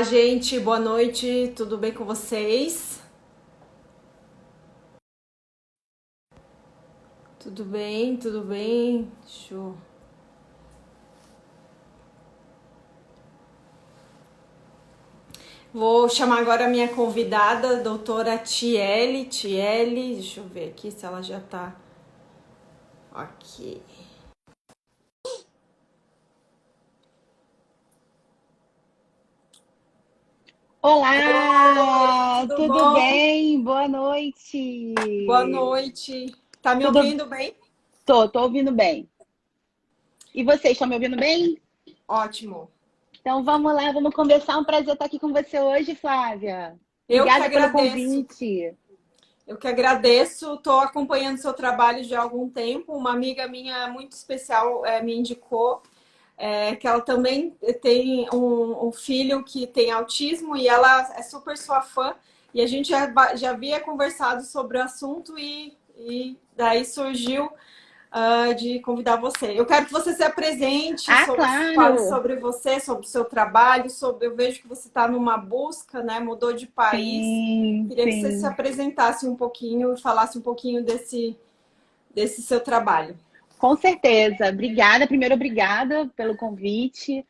Gente, boa noite, tudo bem com vocês? Tudo bem, tudo bem. Vou chamar agora a minha convidada, a doutora Tiele. Tiele, deixa eu ver aqui se ela já tá aqui. Oi, Olá, tudo tudo bom? bem? Boa Boa noite. noite. Tá me Tudo? ouvindo bem? Tô ouvindo bem. E vocês estão me ouvindo bem? Ótimo. Então vamos lá, vamos conversar. É um prazer estar aqui com você hoje, Flávia. Eu que Obrigada pelo agradeço. convite. Eu que agradeço. Estou acompanhando seu trabalho já há algum tempo. Uma amiga minha muito especial me indicou que ela também tem um filho que tem autismo e ela é super sua fã. E a gente já havia conversado sobre o assunto e daí surgiu de convidar você. Eu quero que você se apresente, Ah, fale claro. sobre você, sobre o seu trabalho, eu vejo que você está numa busca, né? Mudou de país. Sim, Queria que você se sim. apresentasse um pouquinho e falasse um pouquinho desse seu trabalho. Com certeza. Obrigada. Primeiro, obrigada pelo convite.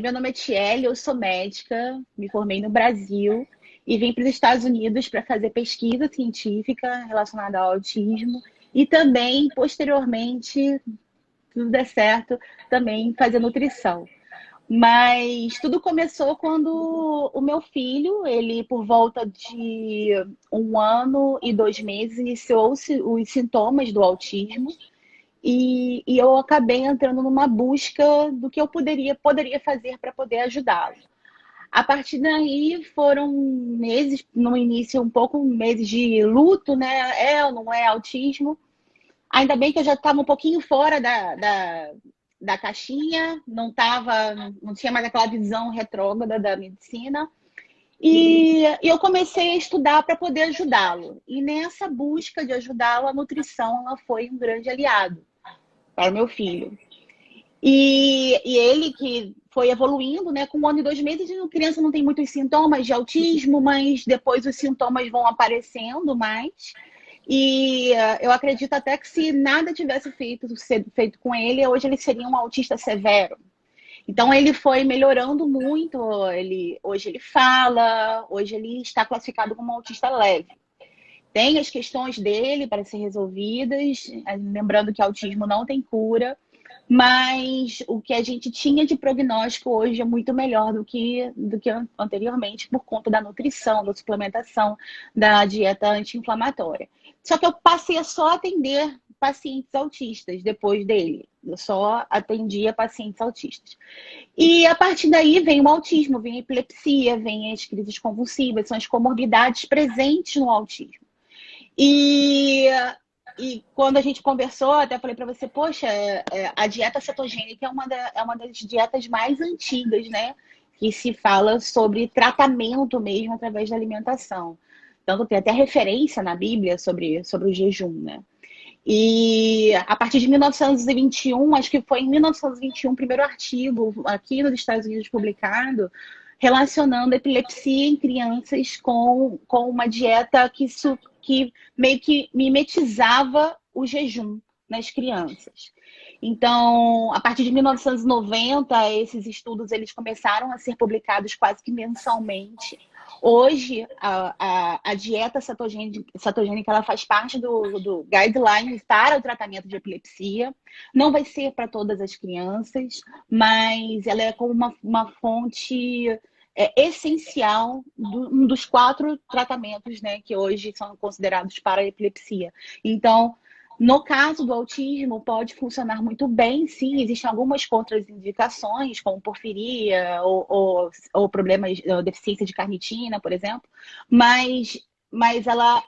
Meu nome é Tiele, eu sou médica, me formei no Brasil e vim para os Estados Unidos para fazer pesquisa científica relacionada ao autismo e também, posteriormente, se tudo der certo, também fazer nutrição. Mas tudo começou quando o meu filho, ele por volta de 1 ano e 2 meses, iniciou os sintomas do autismo. E eu acabei entrando numa busca do que eu poderia fazer para poder ajudá-lo. A partir daí foram meses, no início um pouco meses de luto, né? É ou não é autismo? Ainda bem que eu já estava um pouquinho fora da caixinha, não tinha mais aquela visão retrógrada da medicina. E eu comecei a estudar para poder ajudá-lo. E nessa busca de ajudá-lo, a nutrição ela foi um grande aliado para o meu filho. E ele que foi evoluindo, né? Com 1 ano e 2 meses, a criança não tem muitos sintomas de autismo, mas depois os sintomas vão aparecendo mais. E eu acredito até que se nada tivesse feito com ele, hoje ele seria um autista severo. Então ele foi melhorando muito. Hoje ele fala, hoje ele está classificado como autista leve. Tem as questões dele para ser resolvidas, lembrando que autismo não tem cura, mas o que a gente tinha de prognóstico hoje é muito melhor do que anteriormente, por conta da nutrição, da suplementação, da dieta anti-inflamatória. Só que eu passei a só atender pacientes autistas depois dele. Eu só atendia pacientes autistas. E a partir daí vem o autismo, vem a epilepsia, vem as crises convulsivas, são as comorbidades presentes no autismo. E, e quando a gente conversou, até falei para você, poxa, a dieta cetogênica é uma das dietas mais antigas, né? Que se fala sobre tratamento mesmo através da alimentação. Então, tem até referência na Bíblia sobre o jejum, né? E a partir de 1921, acho que foi em 1921, o primeiro artigo aqui nos Estados Unidos publicado, relacionando a epilepsia em crianças com uma dieta que meio que mimetizava o jejum nas crianças. Então, a partir de 1990, esses estudos eles começaram a ser publicados quase que mensalmente. Hoje, a dieta cetogênica ela faz parte do guidelines para o tratamento de epilepsia. Não vai ser para todas as crianças, mas ela é como uma fonte essencial um dos 4 tratamentos, né, que hoje são considerados para a epilepsia. Então, no caso do autismo, pode funcionar muito bem, sim. Existem algumas contraindicações, como porfiria ou problemas, ou deficiência de carnitina, por exemplo, mas ela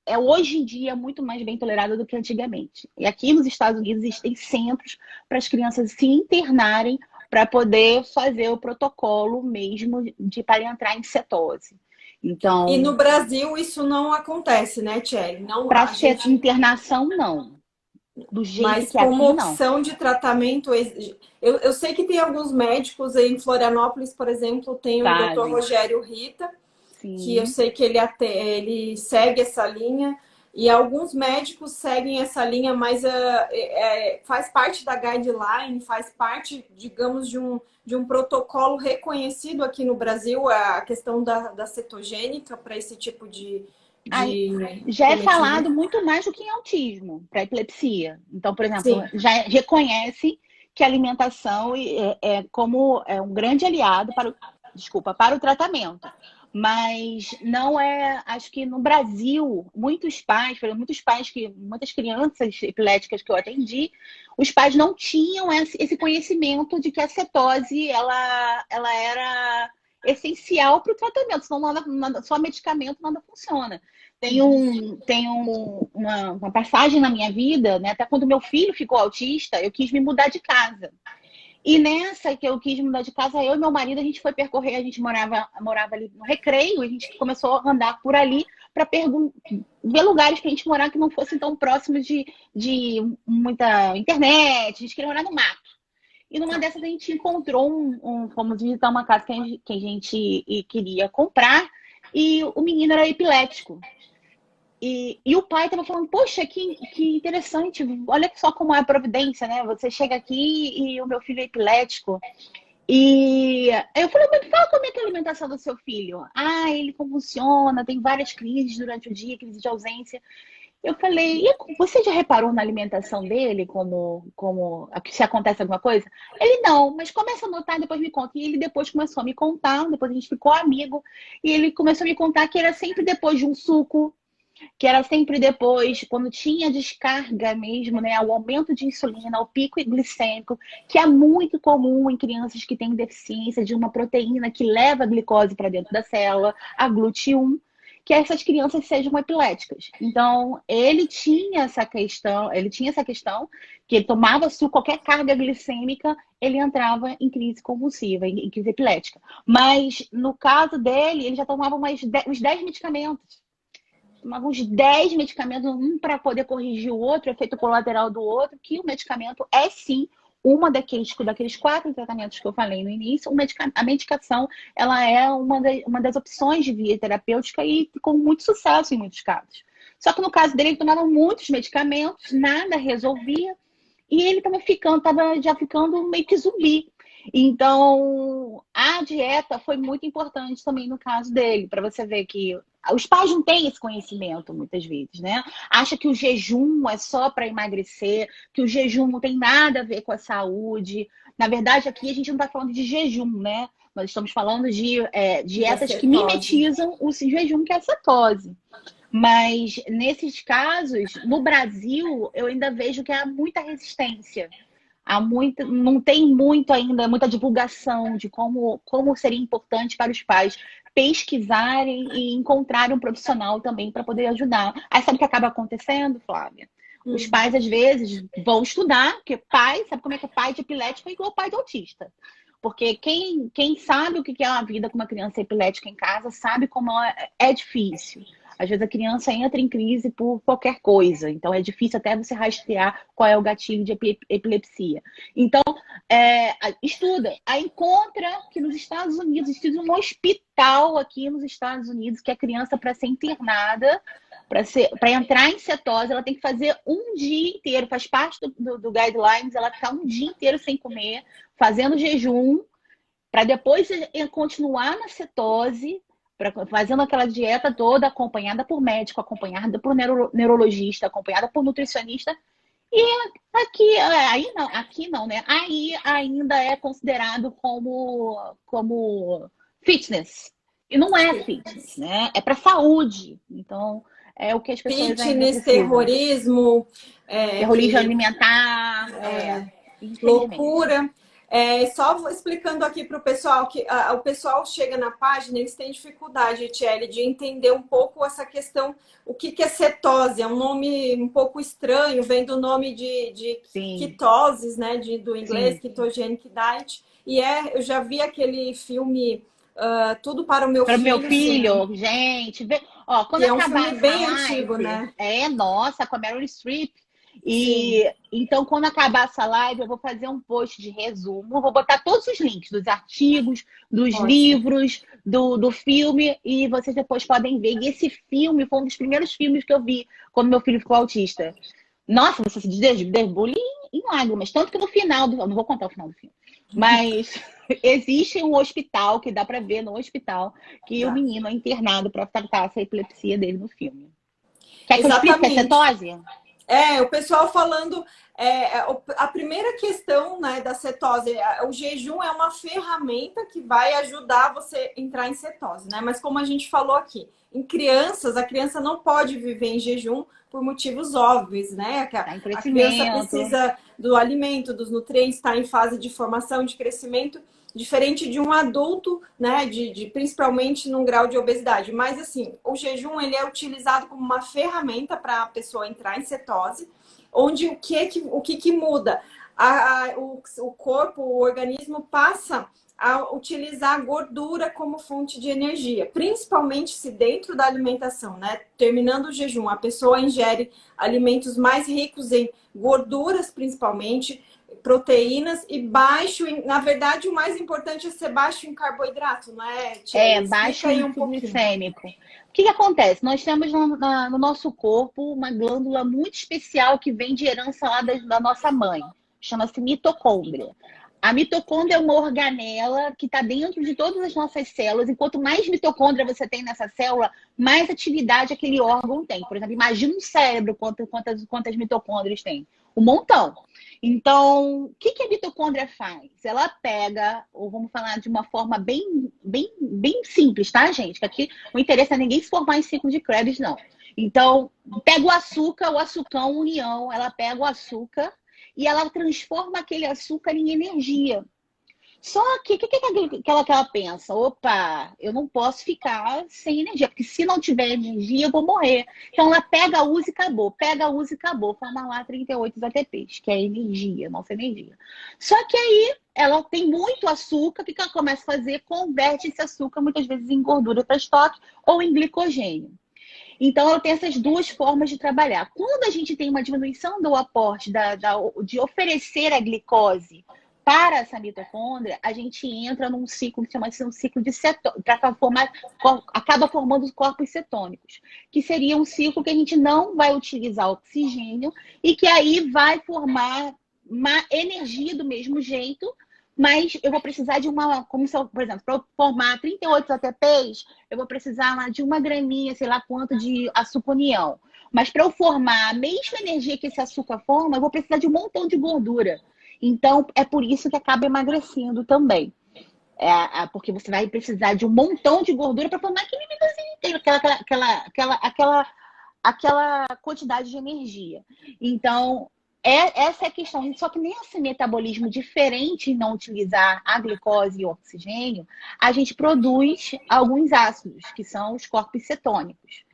é hoje em dia muito mais bem tolerada do que antigamente. E aqui nos Estados Unidos existem centros para as crianças se internarem para poder fazer o protocolo mesmo para entrar em cetose. E Então, no Brasil isso não acontece, né, Thierry? Não, para a ser gente internação, não. do jeito Mas que como aqui, não. opção de tratamento, eu sei que tem alguns médicos em Florianópolis, por exemplo, tem o Dr. Fazem. Rogério Rita, que eu Sim. sei que ele segue essa linha, e alguns médicos seguem essa linha, mas faz parte da guideline, faz parte, digamos, de um protocolo reconhecido aqui no Brasil, a questão da cetogênica para esse tipo Aí, de já é falado cometimento. muito mais do que em autismo, para epilepsia. Então, por exemplo, Sim. já reconhece que a alimentação é um grande aliado para o tratamento. Mas não é, acho que no Brasil, muitos pais, por exemplo, muitas crianças epiléticas que eu atendi, os pais não tinham esse conhecimento de que a cetose ela era essencial para o tratamento, senão só medicamento nada funciona. Uma passagem na minha vida, né? Até quando meu filho ficou autista, eu quis me mudar de casa. E nessa que eu quis mudar de casa, eu e meu marido, a gente foi percorrer, a gente morava ali no Recreio, a gente começou a andar por ali para ver lugares para a gente morar que não fossem tão próximos de muita internet, a gente queria morar no mato. E numa dessas a gente encontrou fomos visitar uma casa que a gente queria comprar, e o menino era epilético. E o pai estava falando, poxa, que interessante, olha só como é a providência, né? Você chega aqui e o meu filho é epilético. E aí eu falei, mas fala como é que é a alimentação do seu filho. Ah, ele convulsiona, tem várias crises durante o dia, crise de ausência. Eu falei, e você já reparou na alimentação dele como se acontece alguma coisa? Ele não, mas começa a notar, depois me conta. E ele depois começou a me contar, depois a gente ficou amigo, e ele começou a me contar que era sempre depois de um suco, que era sempre depois, quando tinha descarga mesmo, né? O aumento de insulina, o pico glicêmico, que é muito comum em crianças que têm deficiência de uma proteína que leva a glicose para dentro da célula, a GLUT1, que essas crianças sejam epiléticas. Então, ele tinha essa questão que ele tomava qualquer carga glicêmica, ele entrava em crise convulsiva, em crise epilética. Mas no caso dele, ele já tomava uns 10 medicamentos. Tomava uns 10 medicamentos, um para poder corrigir o outro, efeito colateral do outro, que o medicamento é sim daqueles 4 tratamentos que eu falei no início. A medicação ela é uma das opções de via terapêutica e com muito sucesso em muitos casos. Só que no caso dele, ele tomava muitos medicamentos, nada resolvia, e ele estava já ficando meio que zumbi. Então, a dieta foi muito importante também no caso dele, para você ver que os pais não têm esse conhecimento muitas vezes, né? Acha que o jejum é só para emagrecer, que o jejum não tem nada a ver com a saúde. Na verdade, aqui a gente não está falando de jejum, né? Nós estamos falando de Da dietas que cetose. mimetizam o jejum, que é a cetose. Mas nesses casos, no Brasil, eu ainda vejo que há muita resistência. Não tem muito ainda, muita divulgação de como seria importante para os pais pesquisarem e encontrarem um profissional também para poder ajudar. Aí sabe o que acaba acontecendo, Flávia? Os Hum. pais, às vezes, vão estudar, porque pai, sabe como é que é pai de epilético é igual pai de autista. Porque quem sabe o que é uma vida com uma criança epilética em casa sabe como é difícil. Às vezes a criança entra em crise por qualquer coisa, então é difícil até você rastrear qual é o gatilho de epilepsia. Então, estuda. Aí encontra que nos Estados Unidos, estuda um hospital aqui nos Estados Unidos, que a criança, para ser internada, para entrar em cetose, ela tem que fazer um dia inteiro, faz parte do guidelines, ela ficar um dia inteiro sem comer, fazendo jejum, para depois continuar na cetose, fazendo aquela dieta toda, acompanhada por médico, acompanhada por neurologista, acompanhada por nutricionista. E aqui não, né? Aí ainda é considerado como fitness. E não é fitness, né? É para saúde. Então, é o que as pessoas ainda Fitness, precisam. terrorismo, Terrorismo alimentar, infelizmente. loucura. Só explicando aqui para o pessoal que o pessoal chega na página, eles têm dificuldade, Etiele, de entender um pouco essa questão, o que é cetose, é um nome um pouco estranho, vem do nome de Sim, ketoses, né, do inglês, sim. ketogenic diet, e eu já vi aquele filme Tudo para o Meu Para o meu Filho, filho, gente, ó, quando que é um acabar filme essa bem antigo, live, né? nossa, com a Meryl Streep. Sim, E então, quando acabar essa live, eu vou fazer um post de resumo, vou botar todos os links dos artigos, dos ótimo. livros, do filme, e vocês depois podem ver. E esse filme foi um dos primeiros filmes que eu vi quando meu filho ficou autista. Nossa, você se debulha em lágrimas. Tanto que no final do... Eu não vou contar o final do filme. Mas existe um hospital, que dá para ver no hospital, que o Dá. menino é internado para tratar essa epilepsia dele no filme. Quer que eu explique o que é Exatamente. cetose? O pessoal falando, a primeira questão, né, da cetose, o jejum é uma ferramenta que vai ajudar você a entrar em cetose, né? Mas como a gente falou aqui, em crianças, a criança não pode viver em jejum por motivos óbvios, né? Está em A criança crescimento. precisa do alimento, dos nutrientes, está em fase de formação, de crescimento, diferente de um adulto, né? Principalmente num grau de obesidade. Mas assim, o jejum ele é utilizado como uma ferramenta para a pessoa entrar em cetose, onde o que muda? O corpo, o organismo passa a utilizar a gordura como fonte de energia, principalmente se dentro da alimentação, né? Terminando o jejum, a pessoa ingere alimentos mais ricos em gorduras, principalmente, proteínas e baixo em... Na verdade, o mais importante é ser baixo em carboidrato, não é, Tchelle? Baixo Explica aí um índice pouquinho. glicêmico. O que acontece? Nós temos no nosso corpo uma glândula muito especial que vem de herança lá da nossa mãe. Chama-se mitocôndria. A mitocôndria é uma organela que está dentro de todas as nossas células. E quanto mais mitocôndria você tem nessa célula, mais atividade aquele órgão tem. Por exemplo, imagina um cérebro, quantas mitocôndrias tem. Um montão. Então, o que a mitocôndria faz? Ela pega, ou vamos falar de uma forma bem simples, tá, gente? Que aqui o interesse é ninguém se formar em ciclo de Krebs, não. Então, pega o açucão união, ela pega o açúcar e ela transforma aquele açúcar em energia. Só que o que ela pensa? Opa, eu não posso ficar sem energia, porque se não tiver energia, eu vou morrer. Então ela pega, usa e acabou, pega, usa e acabou. Forma lá 38 ATPs, que é energia, nossa energia. Só que aí ela tem muito açúcar, o que ela começa a fazer? Converte esse açúcar muitas vezes em gordura para estoque ou em glicogênio. Então, ela tem essas duas formas de trabalhar. Quando a gente tem uma diminuição do aporte, de oferecer a glicose para essa mitocôndria, a gente entra num ciclo que chama-se um ciclo de cetose, para formar, acaba formando os corpos cetônicos, que seria um ciclo que a gente não vai utilizar oxigênio e que aí vai formar uma energia do mesmo jeito, mas eu vou precisar de uma, como se eu, por exemplo, para eu formar 38 ATPs, eu vou precisar lá de uma graminha, sei lá quanto, de açúcar união. Mas para eu formar a mesma energia que esse açúcar forma, eu vou precisar de um montão de gordura. Então, é por isso que acaba emagrecendo também. Porque você vai precisar de um montão de gordura para formar aquele videozinho inteiro, aquela quantidade de energia. Então, essa é a questão. Só que nesse metabolismo diferente, não utilizar a glicose e o oxigênio, a gente produz alguns ácidos, que são os corpos cetônicos.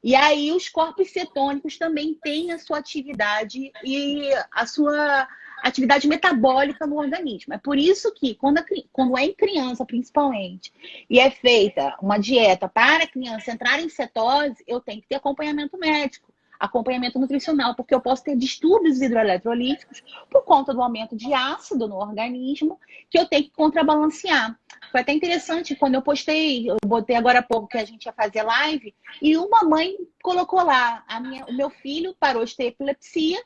E aí os corpos cetônicos também têm a sua atividade e a sua atividade metabólica no organismo. É por isso que, quando é em criança, principalmente, e é feita uma dieta para a criança entrar em cetose, eu tenho que ter acompanhamento médico, acompanhamento nutricional, porque eu posso ter distúrbios hidroeletrolíticos por conta do aumento de ácido no organismo, que eu tenho que contrabalancear. Foi até interessante, quando eu botei agora há pouco que a gente ia fazer live, e uma mãe colocou lá, o meu filho parou de ter epilepsia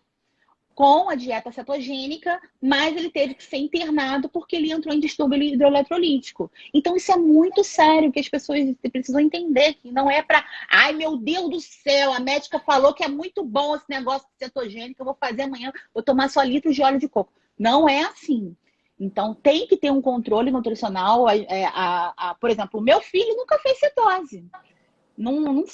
com a dieta cetogênica, mas ele teve que ser internado porque ele entrou em distúrbio hidroeletrolítico. Então isso é muito sério, que as pessoas precisam entender que não é para, ai meu Deus do céu, a médica falou que é muito bom esse negócio de cetogênica, eu vou fazer amanhã, vou tomar só litros de óleo de coco. Não é assim. Então tem que ter um controle nutricional. Por exemplo, o meu filho nunca fez cetose. Não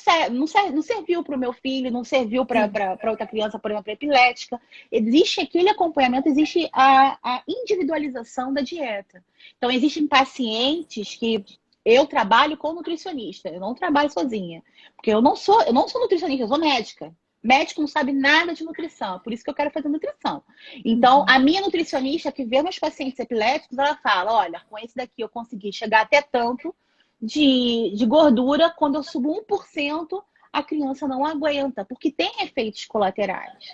serviu para o meu filho, não serviu para Sim. outra criança, por exemplo, epilética. Existe aquele acompanhamento, existe a individualização da dieta. Então, existem pacientes que eu trabalho com nutricionista, eu não trabalho sozinha. Porque eu não sou nutricionista, eu sou médica. Médico não sabe nada de nutrição, por isso que eu quero fazer nutrição. Então, a minha nutricionista que vê meus pacientes epiléticos, ela fala, olha, com esse daqui eu consegui chegar até tanto de gordura, quando eu subo 1%, a criança não aguenta, porque tem efeitos colaterais.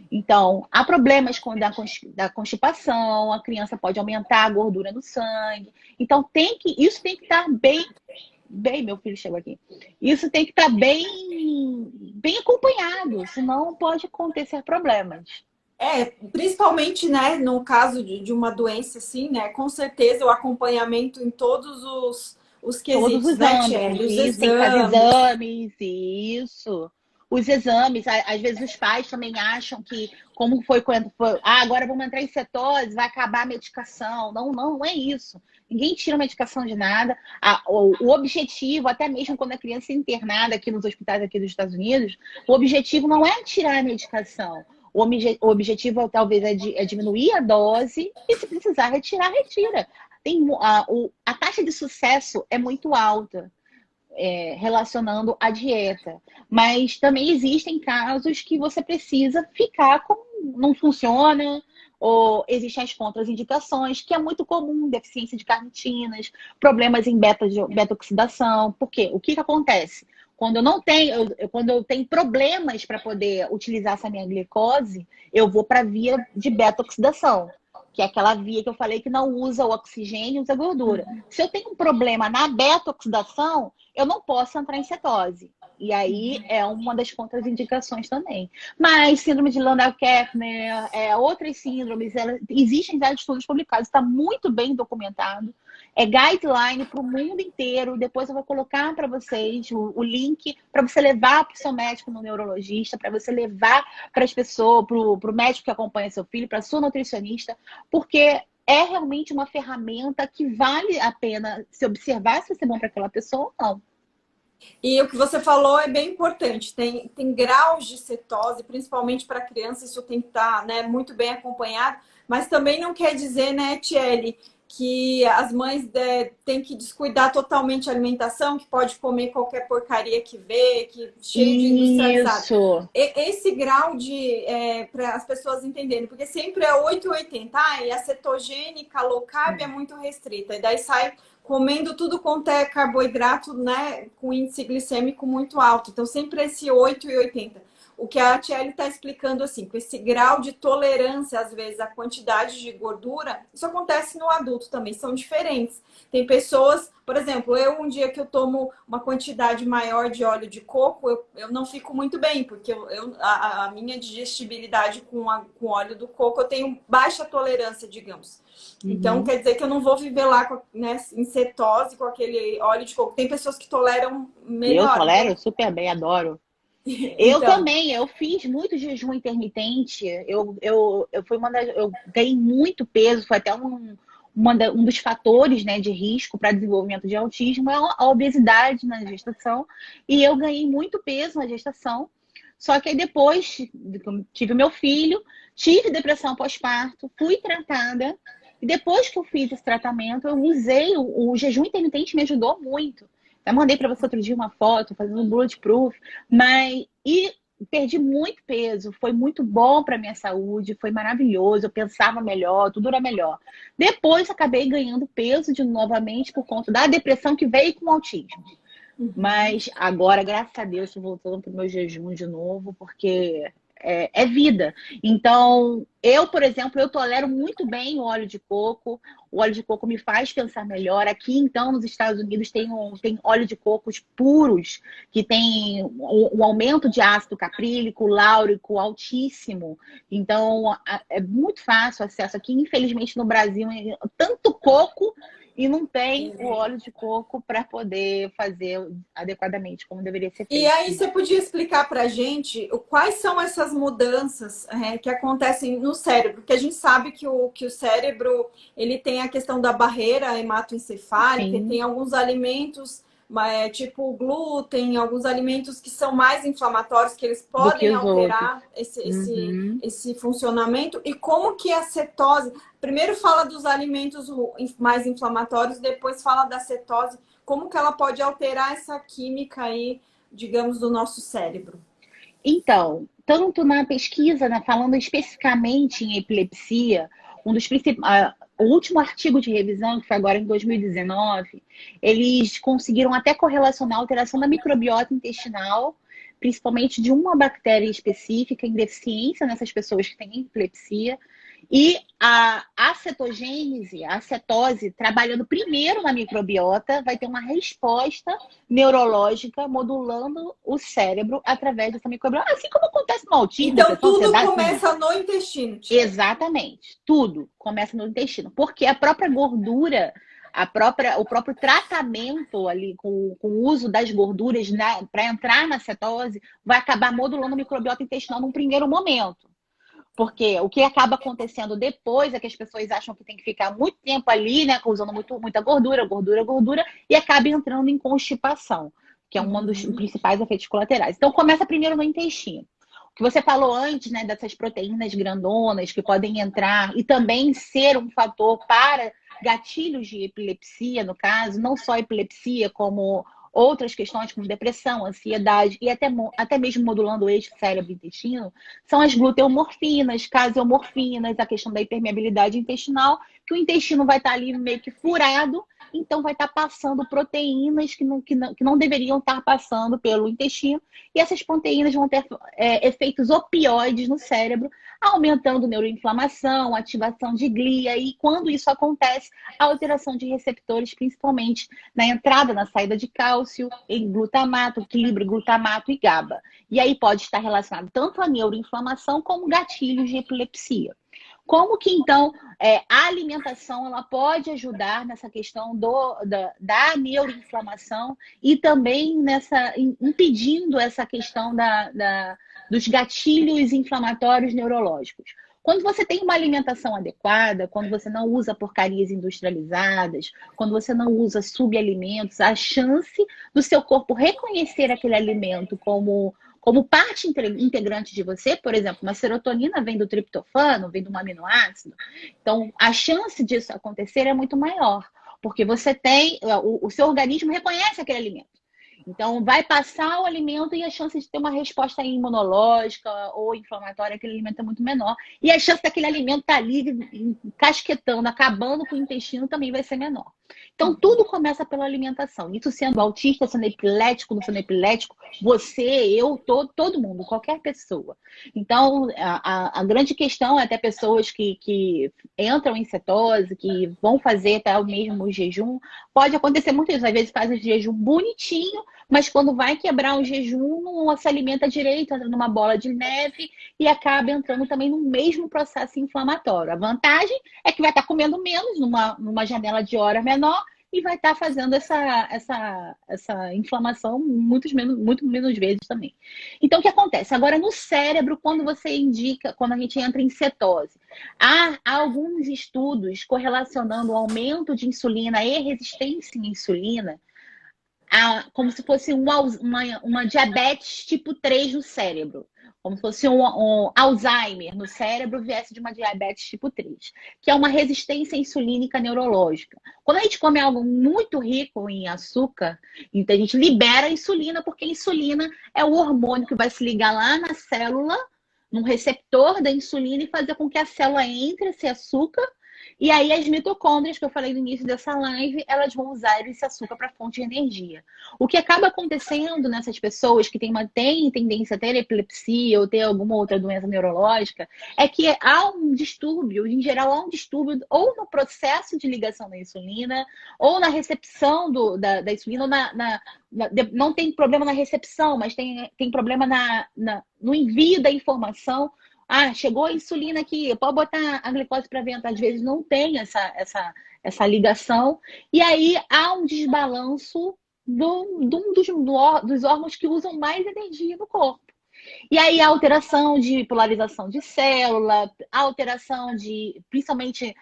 Então, há problemas com da constipação, a criança pode aumentar a gordura no sangue. Então, isso tem que estar bem, meu filho chegou aqui. Isso tem que estar bem acompanhado, senão pode acontecer problemas. Principalmente, né, no caso de uma doença assim, né, com certeza o acompanhamento em todos os Todos os quesitos, né, âmbitos, Thierry? Os isso, tem que fazer exames. exames, isso. Os exames, às vezes os pais também acham que, como foi quando foi, agora vamos entrar em cetose, vai acabar a medicação. Não, não, não é isso. Ninguém tira medicação de nada. O objetivo, até mesmo quando a criança é internada aqui nos hospitais aqui dos Estados Unidos, o objetivo não é tirar a medicação. O objetivo talvez é diminuir a dose e, se precisar retirar, retira. A taxa de sucesso é muito alta, relacionando a dieta. Mas também existem casos que você precisa ficar com não funciona, ou existem as contraindicações, que é muito comum, deficiência de carnitinas, problemas em beta-oxidação. Por quê? O que acontece? Quando eu não tenho, quando eu tenho problemas para poder utilizar essa minha glicose, eu vou para a via de beta-oxidação, que é aquela via que eu falei que não usa o oxigênio, usa a gordura. Se eu tenho um problema na beta-oxidação, eu não posso entrar em cetose. E aí é uma das contraindicações também. Mas síndrome de Landau-Kleffner, outras síndromes, existem já estudos publicados, está muito bem documentado. É guideline para o mundo inteiro. Depois eu vou colocar para vocês o link para você levar para o seu médico no neurologista, para você levar para as pessoas, para o médico que acompanha seu filho, para a sua nutricionista, porque é realmente uma ferramenta que vale a pena se observar se vai ser bom para aquela pessoa ou não. E o que você falou é bem importante. Tem graus de cetose, principalmente para criança, isso tem que estar, né, muito bem acompanhado. Mas também não quer dizer, né, Tiele, que as mães têm que descuidar totalmente a alimentação, que pode comer qualquer porcaria que vê, que cheio de industrializado. Isso. Esse grau para as pessoas entenderem, porque sempre é 8,80, e a cetogênica low carb é muito restrita, e daí sai comendo tudo quanto é carboidrato, né, com índice glicêmico muito alto. Então, sempre esse 8,80. O que a Tiele está explicando, assim, com esse grau de tolerância, às vezes, à quantidade de gordura, isso acontece no adulto também, são diferentes. Tem pessoas, por exemplo, um dia que eu tomo uma quantidade maior de óleo de coco, eu não fico muito bem, porque a minha digestibilidade com óleo do coco, eu tenho baixa tolerância, digamos. Então, quer dizer que eu não vou viver lá, né, em cetose com aquele óleo de coco. Tem pessoas que toleram melhor. Eu tolero super bem, adoro. Eu também, eu fiz muito jejum intermitente. Eu ganhei muito peso, foi até um dos fatores, né, de risco para desenvolvimento de autismo, é a obesidade na gestação. E eu ganhei muito peso na gestação. Só que aí depois tive meu filho, tive depressão pós-parto, fui tratada. E depois que eu fiz esse tratamento, eu usei o jejum intermitente, me ajudou muito. Eu mandei para você outro dia uma foto, fazendo um bulletproof, e perdi muito peso, foi muito bom para minha saúde, foi maravilhoso, eu pensava melhor, tudo era melhor. Depois acabei ganhando peso novamente por conta da depressão que veio com o autismo. Mas agora, graças a Deus, estou voltando para o meu jejum de novo, porque é vida. Então, por exemplo, eu tolero muito bem o óleo de coco. O óleo de coco me faz pensar melhor. Aqui, então, nos Estados Unidos, tem óleo de cocos puros, que tem um aumento de ácido caprílico, láurico altíssimo. Então, é muito fácil o acesso. Aqui, infelizmente, no Brasil, tanto coco e não tem o óleo de coco para poder fazer adequadamente como deveria ser feito. E aí você podia explicar para a gente quais são essas mudanças que acontecem no cérebro? Porque a gente sabe que o cérebro ele tem a questão da barreira hematoencefálica, e tem alguns alimentos, tipo o glúten, alguns alimentos que são mais inflamatórios, que eles podem alterar esse funcionamento. E como que a cetose... Primeiro fala dos alimentos mais inflamatórios, depois fala da cetose. Como que ela pode alterar essa química aí, digamos, do nosso cérebro? Então, tanto na pesquisa, né, falando especificamente em epilepsia, o último artigo de revisão, que foi agora em 2019, eles conseguiram até correlacionar a alteração da microbiota intestinal principalmente de uma bactéria específica em deficiência nessas pessoas que têm epilepsia. E a acetogênese, a acetose, trabalhando primeiro na microbiota, vai ter uma resposta neurológica modulando o cérebro através dessa microbiota. Assim como acontece no autismo, Então, tudo ansiedade, começa no intestino, tia. Exatamente. Tudo começa no intestino. Porque a própria gordura, o próprio tratamento ali com o uso das gorduras para entrar na cetose vai acabar modulando o microbiota intestinal num primeiro momento. Porque o que acaba acontecendo depois é que as pessoas acham que tem que ficar muito tempo ali, né, usando muita gordura, e acaba entrando em constipação, que é um dos principais efeitos colaterais. Então, começa primeiro no intestino. O que você falou antes, né, dessas proteínas grandonas que podem entrar e também ser um fator para gatilhos de epilepsia, no caso, não só epilepsia, como outras questões como depressão, ansiedade e até mesmo modulando o eixo cérebro-intestino, são as gluteomorfinas, caseomorfinas, a questão da hipermeabilidade intestinal, que o intestino vai estar ali meio que furado, então vai estar passando proteínas que não deveriam estar passando pelo intestino, e essas proteínas vão ter efeitos opioides no cérebro, aumentando neuroinflamação, ativação de glia, e quando isso acontece, a alteração de receptores, principalmente na entrada, na saída de cálcio, em glutamato, equilíbrio glutamato e GABA. E aí pode estar relacionado tanto a neuroinflamação como gatilhos de epilepsia. Como que, então, a alimentação ela pode ajudar nessa questão da neuroinflamação e também impedindo essa questão dos gatilhos inflamatórios neurológicos? Quando você tem uma alimentação adequada, quando você não usa porcarias industrializadas, quando você não usa subalimentos, a chance do seu corpo reconhecer aquele alimento como parte integrante de você, por exemplo, uma serotonina vem do triptofano, vem do aminoácido. Então, a chance disso acontecer é muito maior, porque você tem, o seu organismo reconhece aquele alimento. Então, vai passar o alimento e a chance de ter uma resposta imunológica ou inflamatória àquele alimento é muito menor. E a chance daquele alimento estar ali casquetando, acabando com o intestino também vai ser menor. Então, tudo começa pela alimentação. Isso sendo autista, sendo epilético, não sendo epilético, você, eu, todo mundo, qualquer pessoa. Então, a grande questão é até pessoas que entram em cetose, que vão fazer até o mesmo jejum. Pode acontecer muito isso. Às vezes faz o jejum bonitinho, mas quando vai quebrar o jejum, não se alimenta direito, entra numa bola de neve e acaba entrando também no mesmo processo inflamatório. A vantagem é que vai estar comendo menos, numa janela de hora menor, e vai estar fazendo essa inflamação muito menos vezes também. Então, o que acontece? Agora, no cérebro, quando a gente entra em cetose, há alguns estudos correlacionando o aumento de insulina e resistência à insulina, como se fosse uma diabetes tipo 3 no cérebro. Como se fosse um Alzheimer no cérebro viesse de uma diabetes tipo 3, que é uma resistência insulínica neurológica. Quando a gente come algo muito rico em açúcar, então a gente libera a insulina, porque a insulina é o hormônio que vai se ligar lá na célula, num receptor da insulina e fazer com que a célula entre esse açúcar. E aí as mitocôndrias, que eu falei no início dessa live, elas vão usar esse açúcar para fonte de energia. O que acaba acontecendo nessas pessoas que têm tendência a ter epilepsia ou ter alguma outra doença neurológica, é que há um distúrbio, em geral há um distúrbio ou no processo de ligação da insulina, ou na recepção da insulina, não tem problema na recepção, mas tem problema no envio da informação. Chegou a insulina aqui, pode botar a glicose para vento. Às vezes não tem essa ligação. E aí há um desbalanço dos órgãos que usam mais energia no corpo. E aí a alteração de polarização de célula, a alteração principalmente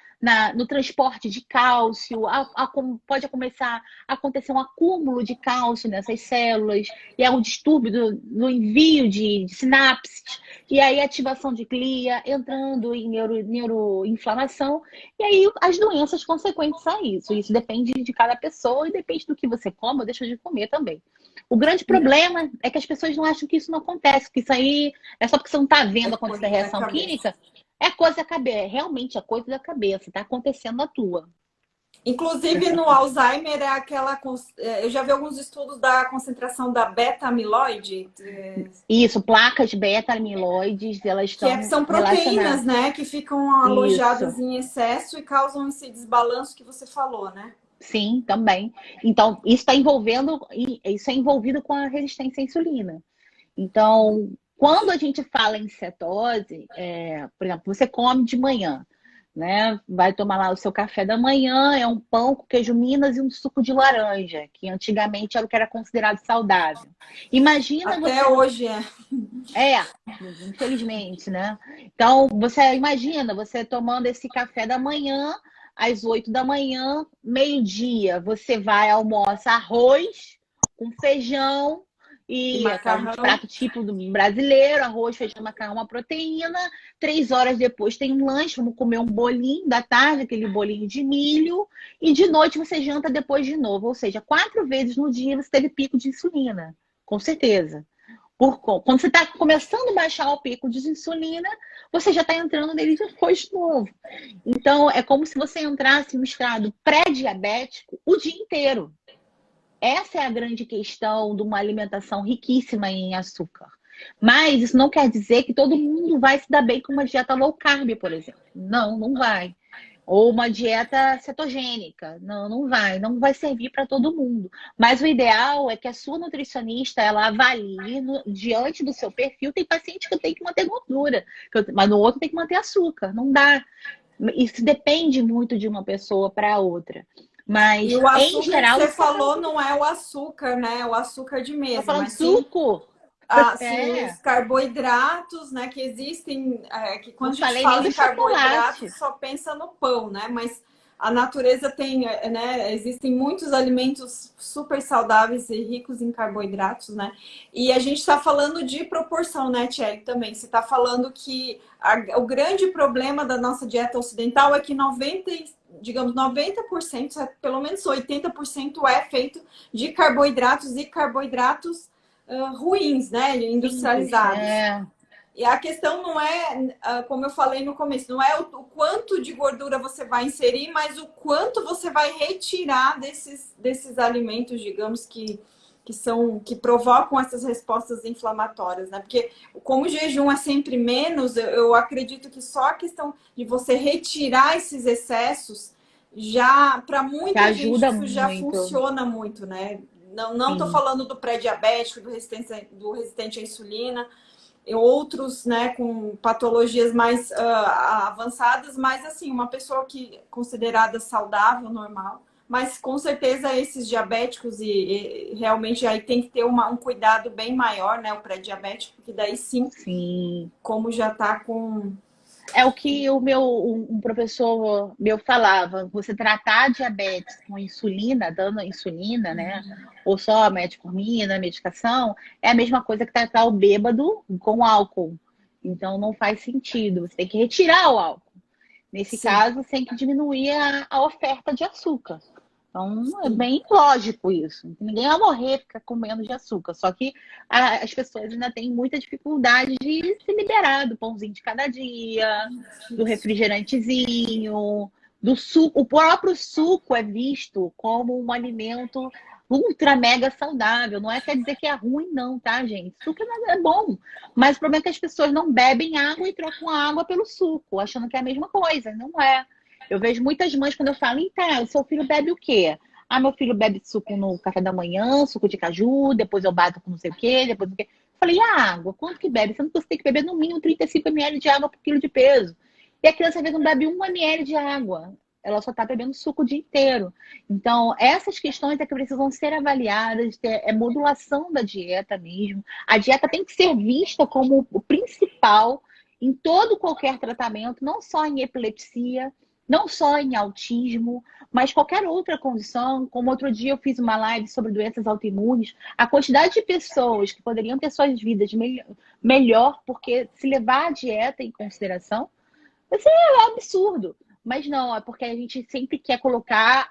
no transporte de cálcio, pode começar a acontecer um acúmulo de cálcio nessas células, e é um distúrbio no envio de sinapses, e aí ativação de glia, entrando em neuroinflamação, e aí as doenças consequentes a isso. Isso depende de cada pessoa e depende do que você come ou deixa de comer também. O grande problema é que as pessoas não acham que isso não acontece, que isso aí é só porque você não está vendo acontecer a reação química. É coisa da cabeça, realmente é coisa da cabeça, está acontecendo na tua. Inclusive no Alzheimer é eu já vi alguns estudos da concentração da beta-amiloide, Isso, placas beta-amiloides, elas estão são proteínas, relacionadas. né, que ficam alojadas Isso, em excesso e causam esse desbalanço que você falou, né? sim, também. Então, isso está envolvendo, isso é envolvido com a resistência à insulina. Então, quando a gente fala em cetose, por exemplo, você come de manhã, né? Vai tomar lá o seu café da manhã, é um pão com queijo Minas e um suco de laranja, que antigamente era o que era considerado saudável. Imagina Até você. hoje é. É, infelizmente, né? Então, você imagina você tomando esse café da manhã, às 8 da manhã, meio-dia, você vai almoça arroz com feijão E e aquele macarrão. prato típico do brasileiro, arroz, feijão, macarrão, uma proteína. 3 horas depois tem um lanche, vamos comer um bolinho da tarde, aquele bolinho de milho, e de noite você janta depois de novo. Ou seja, 4 vezes no dia você teve pico de insulina, com certeza. Quando você está começando a baixar o pico de insulina, você já está entrando nele depois de novo. Então, é como se você entrasse no estado pré-diabético o dia inteiro. Essa é a grande questão de uma alimentação riquíssima em açúcar. Mas isso não quer dizer que todo mundo vai se dar bem com uma dieta low carb, por exemplo. Não, não vai. Ou uma dieta cetogênica. Não, não vai servir para todo mundo. Mas o ideal é que a sua nutricionista ela avalie diante do seu perfil. Tem paciente que tem que manter gordura, mas no outro tem que manter açúcar. Não dá. Isso depende muito de uma pessoa para outra. E Mas, o em açúcar que geral, você isso está fazendo falou tudo. não é o açúcar, né? É o açúcar de Estou mesa, falando de mas sim, suco? os É, carboidratos, né? Que existem, que não quando a gente falei nem fala do em carboidratos, chocolate. só pensa no pão, né? Mas a natureza tem, né? Existem muitos alimentos super saudáveis e ricos em carboidratos, né? E a gente está falando de proporção, né, Thierry, também. Você está falando que o grande problema da nossa dieta ocidental é que 90%, pelo menos 80% é feito de carboidratos e carboidratos ruins, né? Simples, Industrializados. E a questão não é, como eu falei no começo, não é o quanto de gordura você vai inserir, mas o quanto você vai retirar desses alimentos, digamos, que provocam essas respostas inflamatórias, né? Porque como o jejum é sempre menos, eu acredito que só a questão de você retirar esses excessos já, para que muita gente, ajuda isso já muito. funciona muito, né? Não estou Sim. falando do pré-diabético, do resistente à insulina, e outros, né, com patologias mais avançadas, mas assim, uma pessoa que é considerada saudável, normal, mas com certeza esses diabéticos e realmente aí tem que ter um cuidado bem maior, né, o pré-diabético, porque daí sim, Sim. como já tá com... É o que um professor meu falava, você tratar a diabetes com insulina, dando insulina, né? Ou só metformina, medicação, é a mesma coisa que tratar o bêbado com álcool. Então não faz sentido. Você tem que retirar o álcool. Nesse Sim, caso, você tem que diminuir a oferta de açúcar. Então, é sim. bem lógico isso. Ninguém vai morrer ficar comendo de açúcar. Só que as pessoas ainda têm muita dificuldade de se liberar do pãozinho de cada dia, do refrigerantezinho, do suco. O próprio suco é visto como um alimento ultra mega saudável. Não é quer dizer que é ruim, não, tá, gente? Suco é bom. Mas o problema é que as pessoas não bebem água e trocam a água pelo suco, achando que é a mesma coisa. Não é. Eu vejo muitas mães quando eu falo, então, o seu filho bebe o quê? Ah, meu filho bebe suco no café da manhã, suco de caju, depois eu bato com não sei o quê, depois não sei o quê. Eu falei, e a água? Quanto que bebe? Sendo que você tem que beber no mínimo 35 ml de água por quilo de peso. E a criança às vezes não bebe 1 ml de água. Ela só está bebendo suco o dia inteiro. Então, essas questões é que precisam ser avaliadas, é modulação da dieta mesmo. A dieta tem que ser vista como o principal em todo qualquer tratamento, não só em epilepsia, não só em autismo, mas qualquer outra condição. Como outro dia eu fiz uma live sobre doenças autoimunes, a quantidade de pessoas que poderiam ter suas vidas melhor porque se levar a dieta em consideração, isso é absurdo. Mas não, é porque a gente sempre quer colocar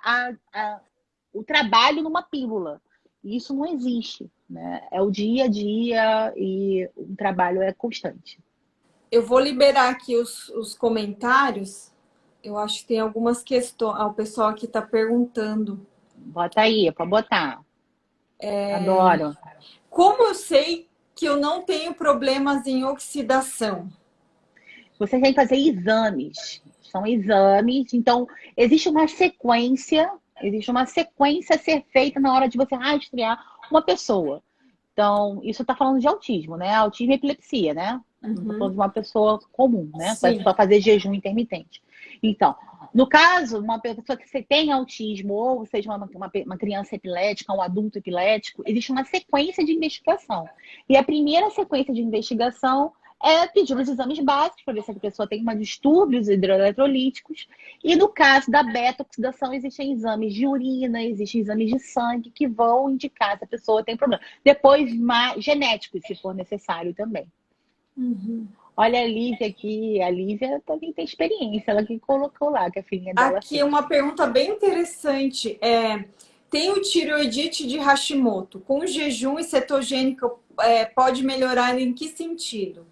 o trabalho numa pílula. E isso não existe, né? É o dia a dia e o trabalho é constante. Eu vou liberar aqui os comentários. Eu acho que tem algumas questões. Ah, o pessoal aqui está perguntando. Bota aí, pode botar. Adoro. Como eu sei que eu não tenho problemas em oxidação? Você tem que fazer exames. São exames. Então, existe uma sequência a ser feita na hora de você rastrear uma pessoa. Então, isso está falando de autismo, né? Autismo e epilepsia, né? Não estou falando Uhum. de uma pessoa comum, né? Vai Sim. só fazer jejum intermitente. Então, no caso, uma pessoa que você tem autismo, ou seja, uma criança epilética, um adulto epilético, existe uma sequência de investigação. E a primeira sequência de investigação é pedir os exames básicos para ver se a pessoa tem uma distúrbios hidroeletrolíticos. E no caso da beta-oxidação, existem exames de urina, existem exames de sangue que vão indicar se a pessoa tem problema. Depois, genéticos, se for necessário também. Uhum. Olha a Lívia aqui. A Lívia também tem experiência. Ela que colocou lá, que a filhinha dela Aqui fez. uma pergunta bem interessante. Tem o tireoidite de Hashimoto. Com jejum e cetogênico, pode melhorar em que sentido?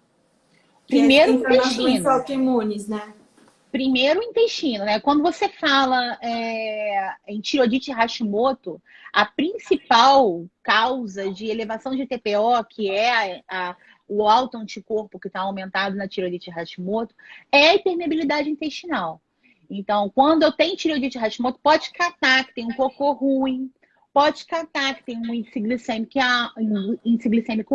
Que Primeiro, o entra nas doenças intestino. autoimunes, né? Primeiro, o intestino, né? Quando você fala em tireoidite Hashimoto, a principal causa de elevação de TPO, que é o alto anticorpo que está aumentado na tireoidite Hashimoto, é a hipermeabilidade intestinal. Então, quando eu tenho tireoidite Hashimoto, pode catar que tem um cocô ruim, pode catar que tem um índice glicêmico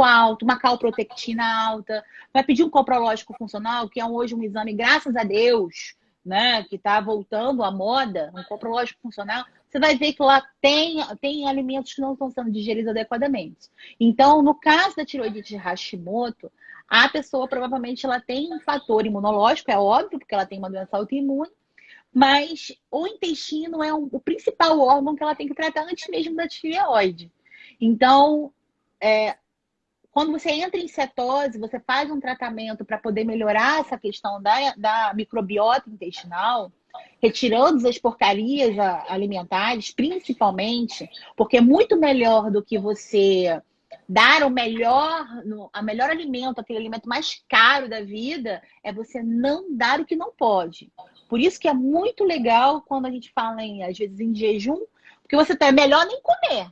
alto, uma calprotectina alta, vai pedir um coprológico funcional, que é hoje um exame, graças a Deus, né, que está voltando à moda, um coprológico funcional, você vai ver que lá tem alimentos que não estão sendo digeridos adequadamente. Então, no caso da tireoidite de Hashimoto, a pessoa provavelmente ela tem um fator imunológico, é óbvio, porque ela tem uma doença autoimune, mas o intestino é o principal órgão que ela tem que tratar antes mesmo da tireoide. Então, quando você entra em cetose, você faz um tratamento para poder melhorar essa questão da microbiota intestinal, retirando as porcarias alimentares, principalmente, porque é muito melhor do que você dar a melhor alimento, aquele alimento mais caro da vida, é você não dar o que não pode. Por isso que é muito legal quando a gente fala, às vezes, em jejum, porque você é melhor nem comer.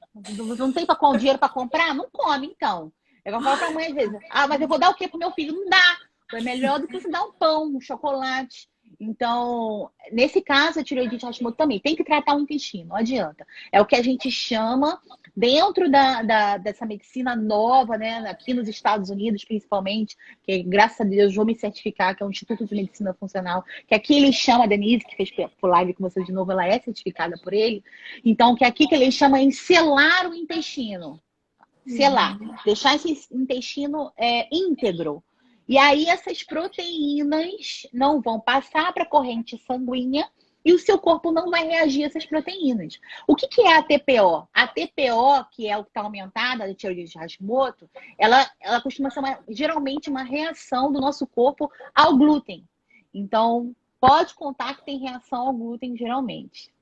Não tem dinheiro para comprar? Não come, então. Eu falo pra mãe às vezes, mas eu vou dar o quê pro meu filho? Não dá. É melhor do que você dar um pão, um chocolate. Então, nesse caso, a tireoidite Hashimoto também tem que tratar o intestino, não adianta. É o que a gente chama, dentro dessa medicina nova, né, aqui nos Estados Unidos, principalmente, que graças a Deus vou me certificar, que é o Instituto de Medicina Funcional, que aqui ele chama, a Denise, que fez por live com você de novo, ela é certificada por ele. Então, que aqui que ele chama em selar o intestino. Selar, deixar esse intestino íntegro. E aí essas proteínas não vão passar para a corrente sanguínea e o seu corpo não vai reagir a essas proteínas. O que é a TPO? A TPO, que é o que está aumentada, a tireoidite de Hashimoto, ela costuma ser geralmente uma reação do nosso corpo ao glúten. Então, pode contar que tem reação ao glúten geralmente.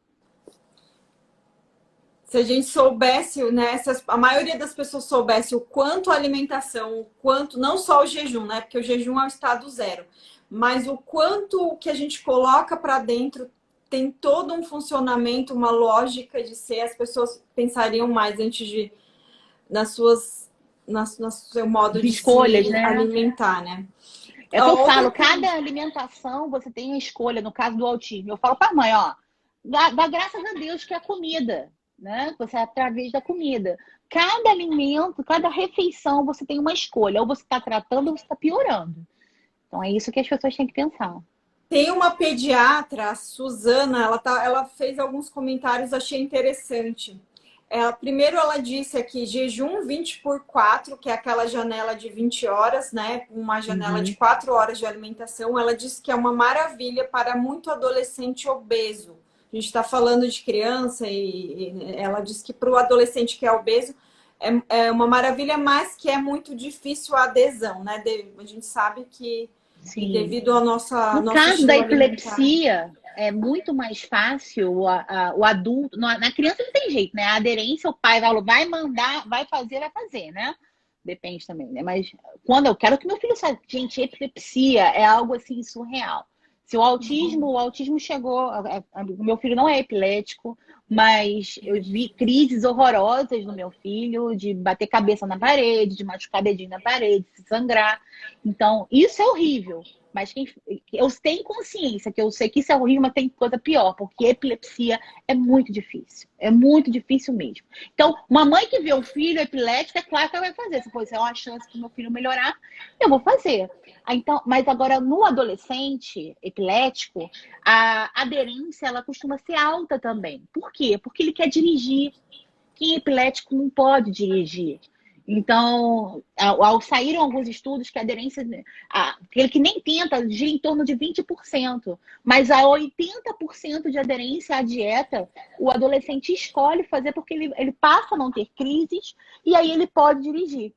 Se a gente soubesse, né, se a maioria das pessoas soubesse o quanto a alimentação, o quanto, não só o jejum, né, porque o jejum é o estado zero, mas o quanto que a gente coloca para dentro tem todo um funcionamento, uma lógica de ser, as pessoas pensariam mais antes de, no seu modo De de escolhas, se né? alimentar, né? É o que A eu outra falo, coisa, cada alimentação você tem a escolha, no caso do autismo. Eu falo para a mãe, ó, dá graças a Deus que é a comida, né? Você é através da comida. Cada alimento, cada refeição, você tem uma escolha. Ou você está tratando ou você está piorando. Então é isso que as pessoas têm que pensar. tem uma pediatra, a Suzana, ela fez alguns comentários, achei interessante. Primeiro ela disse aqui, jejum 20 por 4, que é aquela janela de 20 horas, né? Uma janela de Uhum. 4 horas de alimentação. Ela disse que é uma maravilha para muito adolescente obeso. A gente está falando de criança e ela disse que para o adolescente que é obeso é uma maravilha, mas que é muito difícil a adesão, né? A gente sabe que Sim. devido ao No nosso caso da estilo alimentar. epilepsia, é muito mais fácil o adulto. Na criança não tem jeito, né? A aderência, o pai vai mandar, vai fazer, né? Depende também, né? Mas quando eu quero que meu filho saiba, gente, epilepsia é algo assim surreal. Se o autismo chegou, o meu filho não é epilético, mas eu vi crises horrorosas no meu filho, de bater cabeça na parede, de machucar dedinho na parede, se sangrar. Então, isso é horrível. Mas eu tenho consciência que eu sei que isso é horrível, mas tem coisa pior, porque epilepsia é muito difícil. É muito difícil mesmo. Então, uma mãe que vê um filho epilético, é claro que ela vai fazer. Se fosse uma chance do meu filho melhorar, eu vou fazer. Então, mas agora, no adolescente epilético, a aderência ela costuma ser alta também. Por quê? Porque ele quer dirigir. Quem é epilético não pode dirigir. Então, saíram alguns estudos que a aderência, aquele que nem tenta, gira em torno de 20%, mas a 80% de aderência à dieta, o adolescente escolhe fazer porque ele passa a não ter crises e aí ele pode dirigir.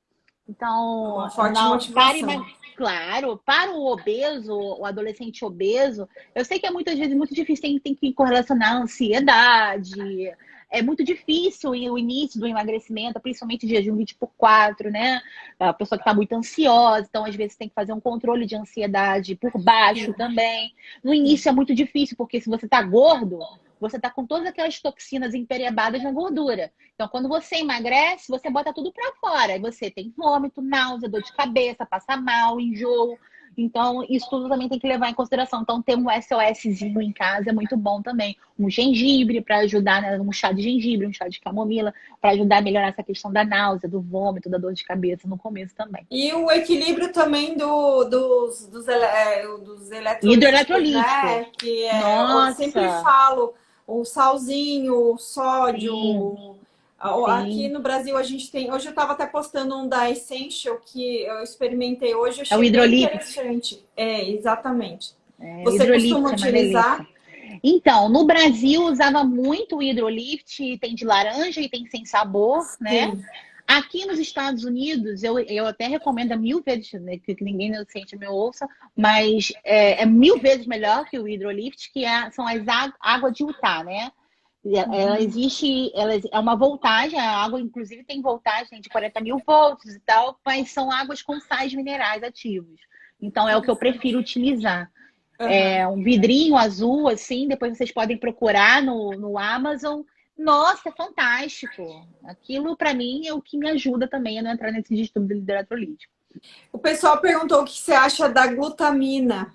Então, Uma forte não, motivação. claro, para o obeso, o adolescente obeso, eu sei que é muitas vezes muito difícil, tem que correlacionar a ansiedade, é muito difícil o início do emagrecimento, principalmente jejum 24, né? A pessoa que está muito ansiosa, então às vezes tem que fazer um controle de ansiedade por baixo Sim, também. No sim. início é muito difícil, porque se você está gordo, você está com todas aquelas toxinas emperebadas na gordura. Então, quando você emagrece, você bota tudo para fora. Aí você tem vômito, náusea, dor de cabeça, passa mal, enjoo. Então, isso tudo também tem que levar em consideração. Então, ter um SOSzinho em casa é muito bom também. Um gengibre para ajudar, né? Um chá de gengibre, um chá de camomila, para ajudar a melhorar essa questão da náusea, do vômito, da dor de cabeça no começo também. E o equilíbrio também dos eletrolíticos, Hidroeletrolítico. né? Que eu sempre Nossa, falo, o salzinho, o sim, sódio. Aqui sim. no Brasil a gente tem. Hoje eu estava até postando um da Essential que eu experimentei hoje, eu É o achei bem hidrolift. interessante. É, exatamente. É, Você costuma hidrolift é uma delícia. utilizar? Então, no Brasil usava muito o hidrolift, tem de laranja e tem sem sabor, né? Sim. Aqui nos Estados Unidos, eu até recomendo 1000 vezes, né, que ninguém inocente me ouça, mas é 1000 vezes melhor que o hidrolift, são as águas de Utah, né? Ela existe, ela é uma voltagem, a água inclusive tem voltagem de 40 mil volts e tal, mas são águas com sais minerais ativos. Então é o que eu prefiro Interessante. utilizar. Aham. É um vidrinho azul, assim, depois vocês podem procurar no Amazon. Nossa, é fantástico. Aquilo, para mim, é o que me ajuda também a não entrar nesse distúrbio eletrolítico. O pessoal perguntou o que você acha da glutamina.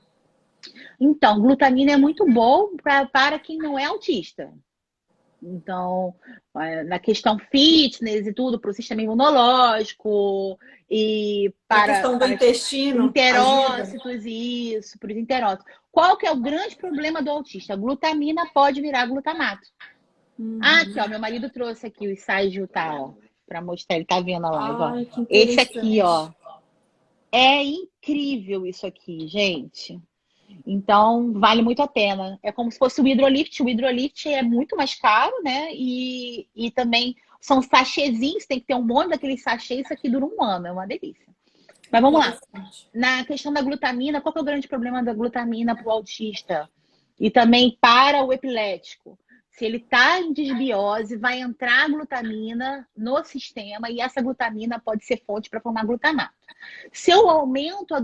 Então, glutamina é muito bom para quem não é autista. Então, na questão fitness e tudo, para o sistema imunológico e Na para, questão do para intestino, ajuda? enterócitos, isso, para os enterócitos. Qual que é o grande problema do autista? A glutamina pode virar glutamato. Ah, aqui, ó, meu marido trouxe aqui o estágio tal, para mostrar, ele tá vendo a live, ó. Ai, que Esse aqui, ó, interessante. é incrível isso aqui, gente. Então, vale muito a pena. É como se fosse o hidrolift. O hidrolift é muito mais caro, né? E também são sachêzinhos, tem que ter um monte daqueles sachês, isso aqui dura um ano, é uma delícia. Mas vamos lá. Interessante. Na questão da glutamina, qual que é o grande problema da glutamina para o autista? E também para o epilético? Se ele está em desbiose, vai entrar a glutamina no sistema e essa glutamina pode ser fonte para formar glutamato. Se eu aumento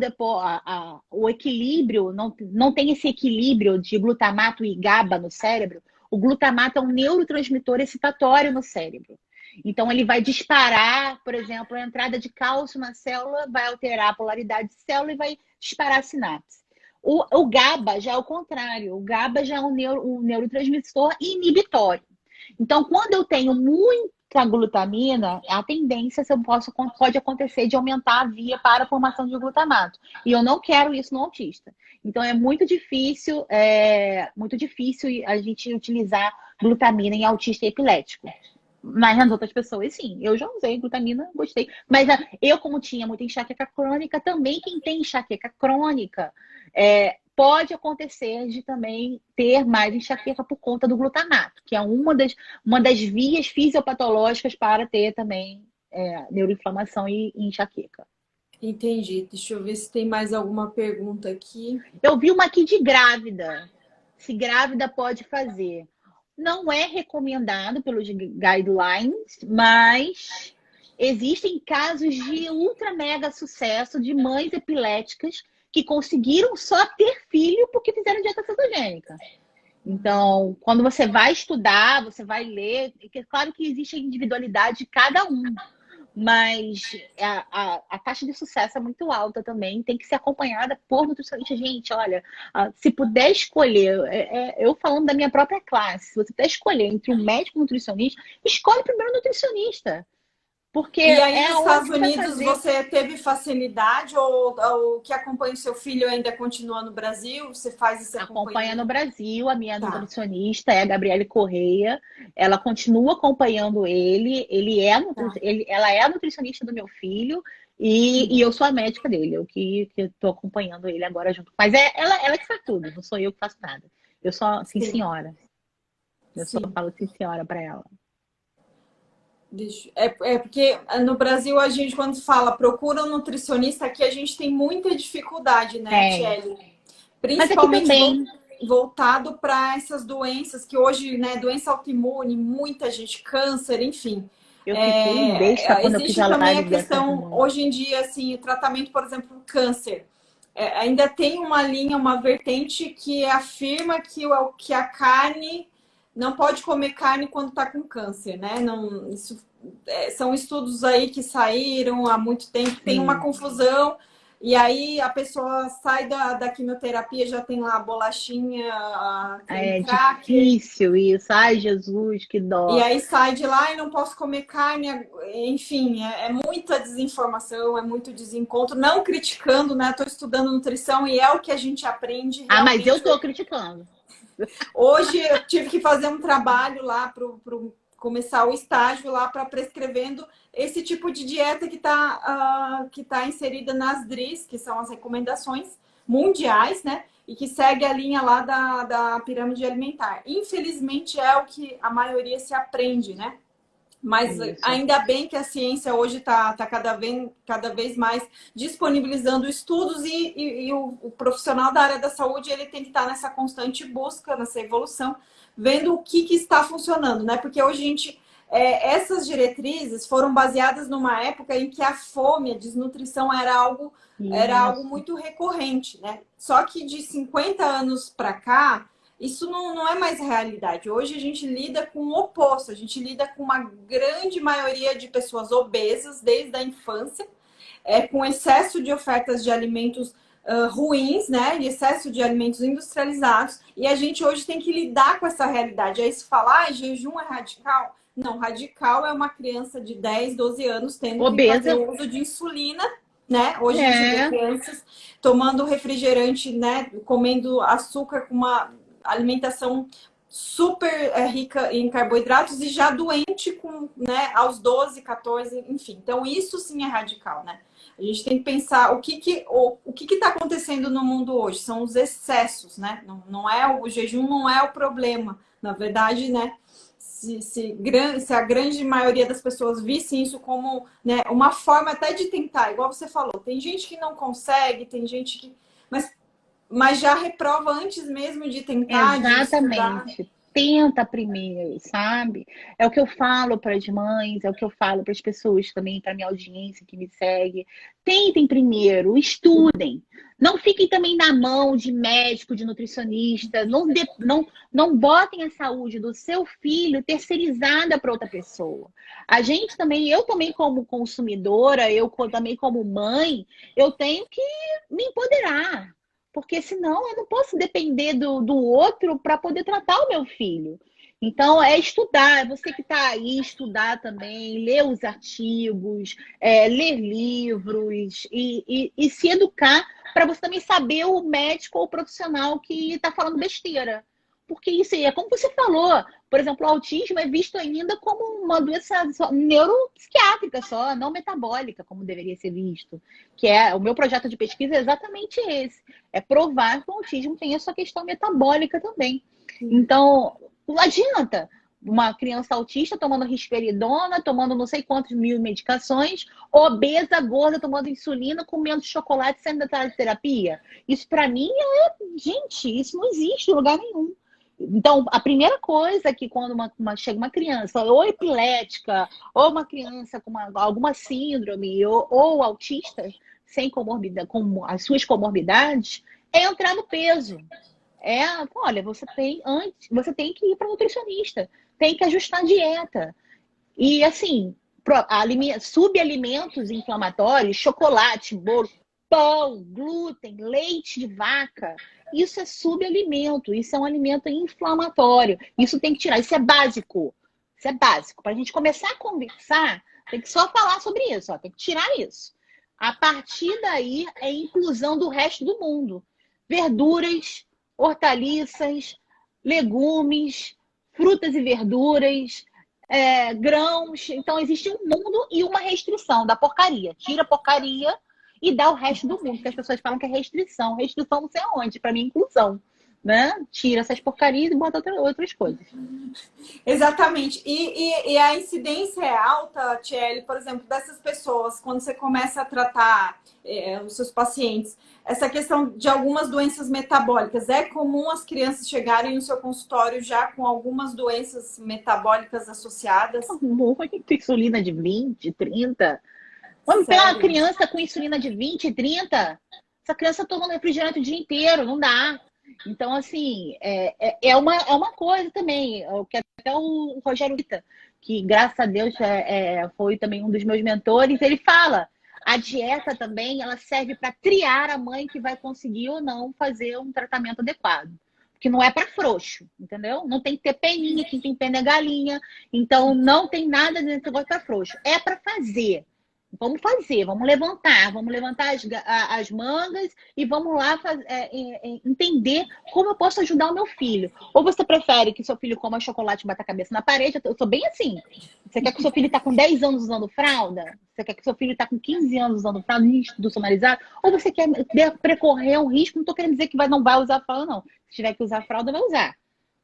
o equilíbrio, não tem esse equilíbrio de glutamato e GABA no cérebro, o glutamato é um neurotransmissor excitatório no cérebro. Então, ele vai disparar, por exemplo, a entrada de cálcio na célula, vai alterar a polaridade de célula e vai disparar a sinapse. O GABA já é o contrário. O GABA já é um neurotransmissor inibitório. Então, quando eu tenho muita glutamina, a tendência pode acontecer de aumentar a via para a formação de glutamato. E eu não quero isso no autista. Então, é muito difícil a gente utilizar glutamina em autista epilético. Mas nas outras pessoas, sim. Eu já usei glutamina, gostei. Mas eu, como tinha muita enxaqueca crônica, também quem tem enxaqueca crônica, pode acontecer de também ter mais enxaqueca por conta do glutamato, que é uma das vias fisiopatológicas para ter também neuroinflamação e enxaqueca. Entendi. Deixa eu ver se tem mais alguma pergunta aqui. Eu vi uma aqui de grávida. Se grávida pode fazer. Não é recomendado pelos guidelines, mas existem casos de ultra mega sucesso de mães epiléticas que conseguiram só ter filho porque fizeram dieta cetogênica. Então, quando você vai estudar, você vai ler, é claro que existe a individualidade de cada um, mas a taxa de sucesso é muito alta também, tem que ser acompanhada por nutricionista. Gente, olha, se puder escolher, eu falando da minha própria classe, se você puder escolher entre um médico e um nutricionista, escolhe primeiro o nutricionista, porque E aí, é nos aonde Estados que vai Unidos, fazer. você teve facilidade ou que acompanha o seu filho ainda continua no Brasil? Você faz esse Acompanha no acompanhamento? Brasil, a minha Tá, nutricionista é a Gabriele Correia. Ela continua acompanhando ele. tá. Ela é a nutricionista do meu filho e eu sou a médica dele. Eu que estou acompanhando ele agora junto. Mas ela que faz tudo, não sou eu que faço nada. Eu só, sim, Sim, senhora. Eu só sim. falo sim, senhora para ela. É porque no Brasil a gente, quando fala procura um nutricionista, aqui a gente tem muita dificuldade, né, Tem. Tiele? Mas aqui Principalmente também. voltado para essas doenças que hoje, né, doença autoimune, muita gente, câncer, enfim. Eu fiquei besta quando eu fiz Existe a também a live dessa questão, semana. hoje em dia, assim, o tratamento, por exemplo, do câncer. Ainda tem uma linha, uma vertente que afirma que a carne não pode comer carne quando está com câncer, né? Não, isso, são estudos aí que saíram há muito tempo, tem uma Sim. confusão, e aí a pessoa sai da quimioterapia, já tem lá a bolachinha, a creme É cracker, difícil isso. Ai, Jesus, que e dó. aí sai de lá e não posso comer carne, enfim, é muita desinformação, é muito desencontro, não criticando, né? Estou estudando nutrição e é o que a gente aprende Ah, mas eu realmente. tô criticando. Hoje eu tive que fazer um trabalho lá para começar o estágio lá para prescrevendo esse tipo de dieta que tá inserida nas DRIs, que são as recomendações mundiais, né? E que segue a linha lá da pirâmide alimentar. Infelizmente é o que a maioria se aprende, né? Mas Isso. ainda bem que a ciência hoje está cada vez mais disponibilizando estudos e o profissional da área da saúde ele tem que estar nessa constante busca, nessa evolução, vendo o que está funcionando, né? Porque hoje a gente, essas diretrizes foram baseadas numa época em que a fome, a desnutrição era algo Isso. muito recorrente, né? Só que de 50 anos para cá, isso não é mais realidade. Hoje a gente lida com o oposto, a gente lida com uma grande maioria de pessoas obesas desde a infância, com excesso de ofertas de alimentos ruins, né? De excesso de alimentos industrializados, e a gente hoje tem que lidar com essa realidade. Aí se falar, jejum é radical? Não, radical é uma criança de 10, 12 anos tendo que fazer Obesa. o uso de insulina, né? Hoje a gente vê É. crianças tomando refrigerante, né? Comendo açúcar com uma alimentação super rica em carboidratos e já doente com, né, aos 12, 14, enfim. Então, isso sim é radical, né? A gente tem que pensar o que está acontecendo no mundo hoje. São os excessos, né? Não é o jejum não é o problema. Na verdade, né? Se a grande maioria das pessoas vissem isso como, né, uma forma até de tentar, igual você falou, tem gente que não consegue, tem gente que. Mas já reprova antes mesmo de tentar, de estudar. Exatamente. Tenta primeiro, sabe? É o que eu falo para as mães, é o que eu falo para as pessoas também, para minha audiência que me segue. Tentem primeiro, estudem. Não fiquem também na mão de médico, de nutricionista. Não botem a saúde do seu filho terceirizada para outra pessoa. A gente também, eu também como consumidora, também como mãe, eu tenho que me empoderar. Porque senão eu não posso depender do outro para poder tratar o meu filho. Então, é estudar, é você que está aí, estudar também, ler os artigos, ler livros e se educar para você também saber o médico ou o profissional que está falando besteira. Porque isso aí é como você falou, por exemplo, o autismo é visto ainda como uma doença neuropsiquiátrica só, não metabólica, como deveria ser visto. Que é o meu projeto de pesquisa é exatamente esse. É provar que o autismo tem essa questão metabólica também. Então, não adianta uma criança autista tomando risperidona, tomando não sei quantos mil medicações, obesa, gorda, tomando insulina, comendo chocolate, saindo da terapia. Isso para mim gente, isso não existe em lugar nenhum. Então, a primeira coisa é que quando chega uma criança ou epilética, ou uma criança com alguma síndrome, ou autista, sem comorbidade, com as suas comorbidades, é entrar no peso. Olha, você tem que ir para nutricionista, tem que ajustar a dieta. E assim, subalimentos inflamatórios, chocolate, bolo, pão, glúten, leite de vaca, isso é subalimento, isso é um alimento inflamatório. Isso tem que tirar, isso é básico. Isso é básico. Para a gente começar a conversar, tem que só falar sobre isso, ó, tem que tirar isso. A partir daí é inclusão do resto do mundo. Verduras, hortaliças, legumes, frutas e verduras, grãos. Então, existe um mundo e uma restrição da porcaria. Tira a porcaria e dá o resto do mundo, que as pessoas falam que é restrição. Restrição não sei aonde, para mim, inclusão. Né? Tira essas porcarias e bota outras coisas. Exatamente. E a incidência é alta, Tchelle, por exemplo, dessas pessoas, quando você começa a tratar os seus pacientes, essa questão de algumas doenças metabólicas. É comum as crianças chegarem no seu consultório já com algumas doenças metabólicas associadas? Muito insulina de 20, 30. Vamos pegar uma criança com insulina de 20, 30? Essa criança tomando refrigerante o dia inteiro, não dá. Então, assim, é uma coisa também, que até o Rogério Vita, que graças a Deus foi também um dos meus mentores, ele fala, a dieta também, ela serve para triar a mãe que vai conseguir ou não fazer um tratamento adequado. Porque não é para frouxo, entendeu? Não tem que ter peninha, quem tem pena é galinha, então não tem nada desse negócio para frouxo. É para fazer. Vamos fazer, vamos levantar as mangas e vamos lá entender como eu posso ajudar o meu filho. Ou você prefere que seu filho coma chocolate e bata a cabeça na parede? Eu sou bem assim. Você quer que seu filho está com 10 anos usando fralda? Você quer que seu filho está com 15 anos usando fralda institucionalizada? Ou você quer precorrer um risco? Não estou querendo dizer que não vai usar fralda, não. Se tiver que usar fralda, vai usar.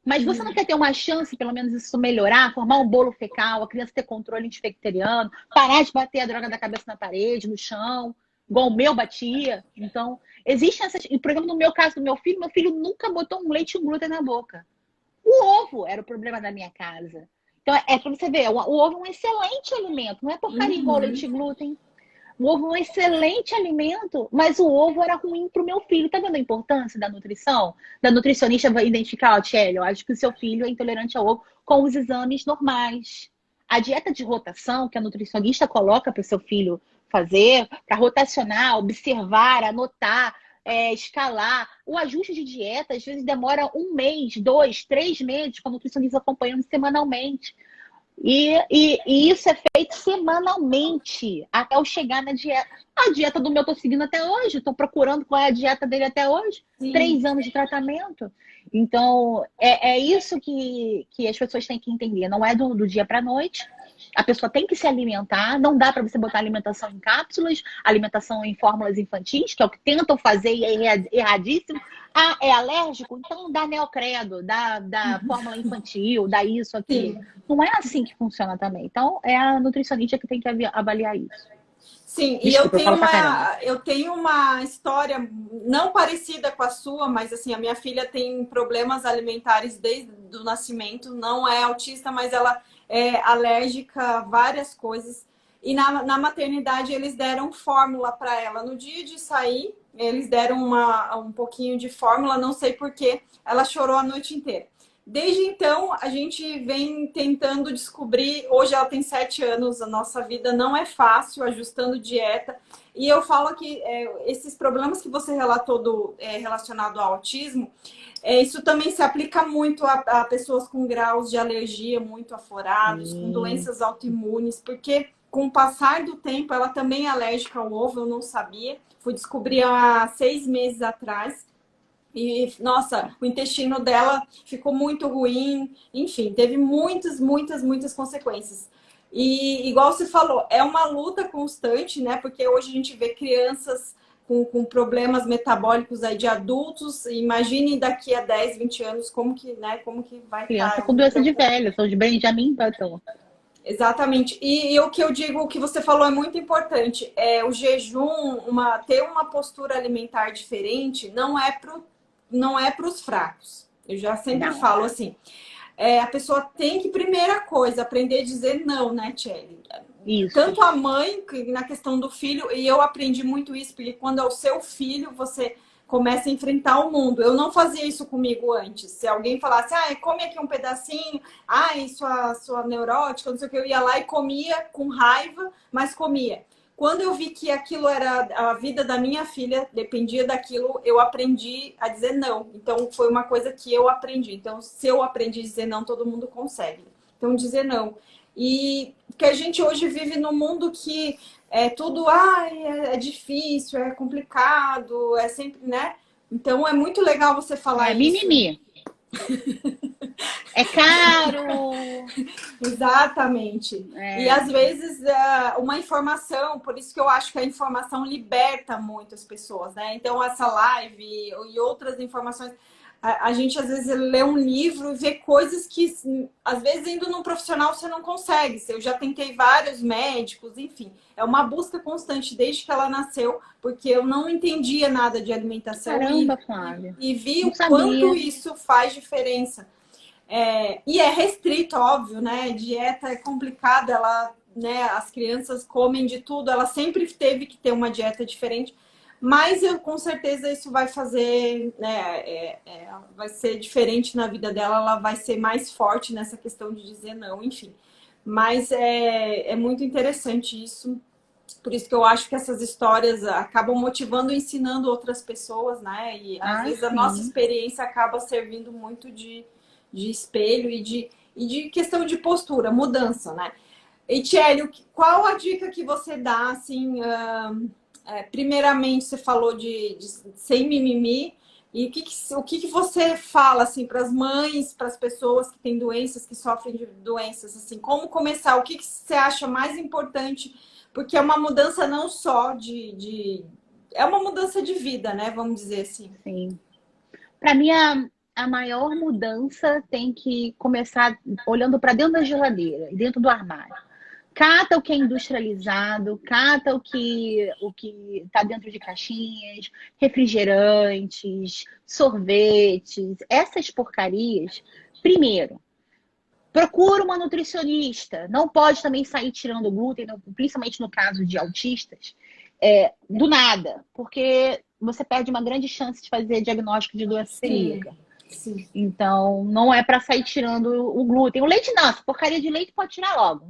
Mas você não quer ter uma chance, pelo menos isso melhorar, formar um bolo fecal, a criança ter controle antibacteriano, parar de bater a droga da cabeça na parede, no chão, igual o meu batia. Então, existem essas... E, por exemplo, no meu caso do meu filho nunca botou um leite e um glúten na boca. O ovo era o problema da minha casa. Então, para você ver, o ovo é um excelente alimento, não é porcaria igual leite e glúten. O ovo é um excelente alimento, mas o ovo era ruim para o meu filho. Tá vendo a importância da nutrição? Da nutricionista vai identificar, ó, Tchelle, eu acho que o seu filho é intolerante ao ovo com os exames normais. A dieta de rotação que a nutricionista coloca para o seu filho fazer, para rotacionar, observar, anotar, escalar. O ajuste de dieta, às vezes, demora 1 mês, 2, 3 meses, com a nutricionista acompanhando semanalmente. E isso é feito semanalmente, até eu chegar na dieta. A dieta do meu eu tô seguindo até hoje, estou procurando qual é a dieta dele até hoje. Sim. 3 anos de tratamento. Então, é isso que as pessoas têm que entender. Não é do dia para a noite. A pessoa tem que se alimentar. Não dá para você botar alimentação em cápsulas, alimentação em fórmulas infantis, que é o que tentam fazer e é erradíssimo. Ah, é alérgico? Então dá neocredo, dá fórmula infantil, dá isso, aqui. Não é assim que funciona também. Então, é a nutricionista que tem que avaliar isso. Sim, desculpa, e eu tenho uma história não parecida com a sua, mas assim, a minha filha tem problemas alimentares desde o nascimento, não é autista, mas ela é alérgica a várias coisas. E na maternidade eles deram fórmula para ela. No dia de sair, eles deram um pouquinho de fórmula, não sei porquê, ela chorou a noite inteira. Desde então, a gente vem tentando descobrir. Hoje ela tem 7 anos, a nossa vida não é fácil, ajustando dieta. E eu falo que esses problemas que você relatou relacionado ao autismo, isso também se aplica muito a pessoas com graus de alergia muito aflorados, com doenças autoimunes, porque com o passar do tempo, ela também é alérgica ao ovo, eu não sabia. Fui descobrir há 6 meses atrás. E, nossa, o intestino dela ficou muito ruim. Enfim, teve muitas consequências. E, igual você falou, é uma luta constante, né? Porque hoje a gente vê crianças com problemas metabólicos aí de adultos. Imagine daqui a 10, 20 anos como que vai criança estar. Com doença de velho, são de Benjamin Button. Exatamente. E o que eu digo, o que você falou é muito importante. O jejum, ter uma postura alimentar diferente, não é para os fracos. Eu já sempre falo assim. A pessoa tem que, primeira coisa, aprender a dizer não, né, Tchelle? Isso. tanto a mãe, na questão do filho, e eu aprendi muito isso, porque quando é o seu filho, você começa a enfrentar o mundo. Eu não fazia isso comigo antes. Se alguém falasse, come aqui um pedacinho, sua neurótica, não sei o que, eu ia lá e comia com raiva, mas comia. Quando eu vi que aquilo era a vida da minha filha, dependia daquilo, eu aprendi a dizer não. Então, foi uma coisa que eu aprendi. Então, se eu aprendi a dizer não, todo mundo consegue. Então, dizer não. E que a gente hoje vive num mundo que é tudo, é difícil, é complicado, é sempre, né? Então, é muito legal você falar É isso. mimimi. É caro. Exatamente. E às vezes uma informação, por isso que eu acho que a informação liberta muito as pessoas, né? Então, essa live e outras informações, a gente às vezes lê um livro e vê coisas que, às vezes, indo num profissional você não consegue. Eu já tentei vários médicos, enfim. É uma busca constante desde que ela nasceu, porque eu não entendia nada de alimentação Caramba, Flávia. e vi Não o quanto sabia. isso faz diferença. E é restrito, óbvio, né? Dieta é complicada, né? As crianças comem de tudo, ela sempre teve que ter uma dieta diferente, mas com certeza isso vai fazer, né? Vai ser diferente na vida dela, ela vai ser mais forte nessa questão de dizer não, enfim. Mas é muito interessante isso. Por isso que eu acho que essas histórias acabam motivando e ensinando outras pessoas, né? E às vezes a nossa Sim. experiência acaba servindo muito de espelho e de questão de postura, mudança, né? E Tchélio, qual a dica que você dá, assim, primeiramente você falou de sem mimimi, e o que você fala, assim, para as mães, para as pessoas que têm doenças, que sofrem de doenças, assim, como começar? O que você acha mais importante? Porque é uma mudança não só é uma mudança de vida, né? Vamos dizer assim. Sim. Para mim, a maior mudança tem que começar olhando para dentro da geladeira e dentro do armário. Cata o que é industrializado, cata o que está dentro de caixinhas, refrigerantes, sorvetes, essas porcarias. Primeiro, procura uma nutricionista. Não pode também sair tirando glúten, principalmente no caso de autistas, do nada, porque você perde uma grande chance de fazer diagnóstico de doença Sim, celíaca. sim. Então, não é para sair tirando o glúten. O leite não, essa porcaria de leite pode tirar logo.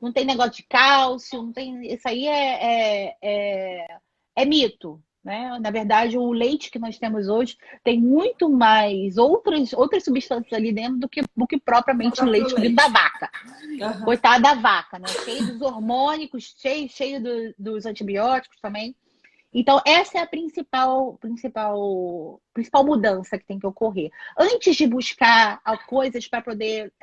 Não tem negócio de cálcio, não tem. Isso aí é mito. Né? Na verdade, o leite que nós temos hoje tem muito mais outras substâncias ali dentro do que O propriamente o próprio leite vindo da leite. vaca. Uhum. Coitada da vaca, né? Cheio dos hormônicos, cheio dos antibióticos também. Então, essa é a principal mudança que tem que ocorrer. Antes de buscar coisas para poder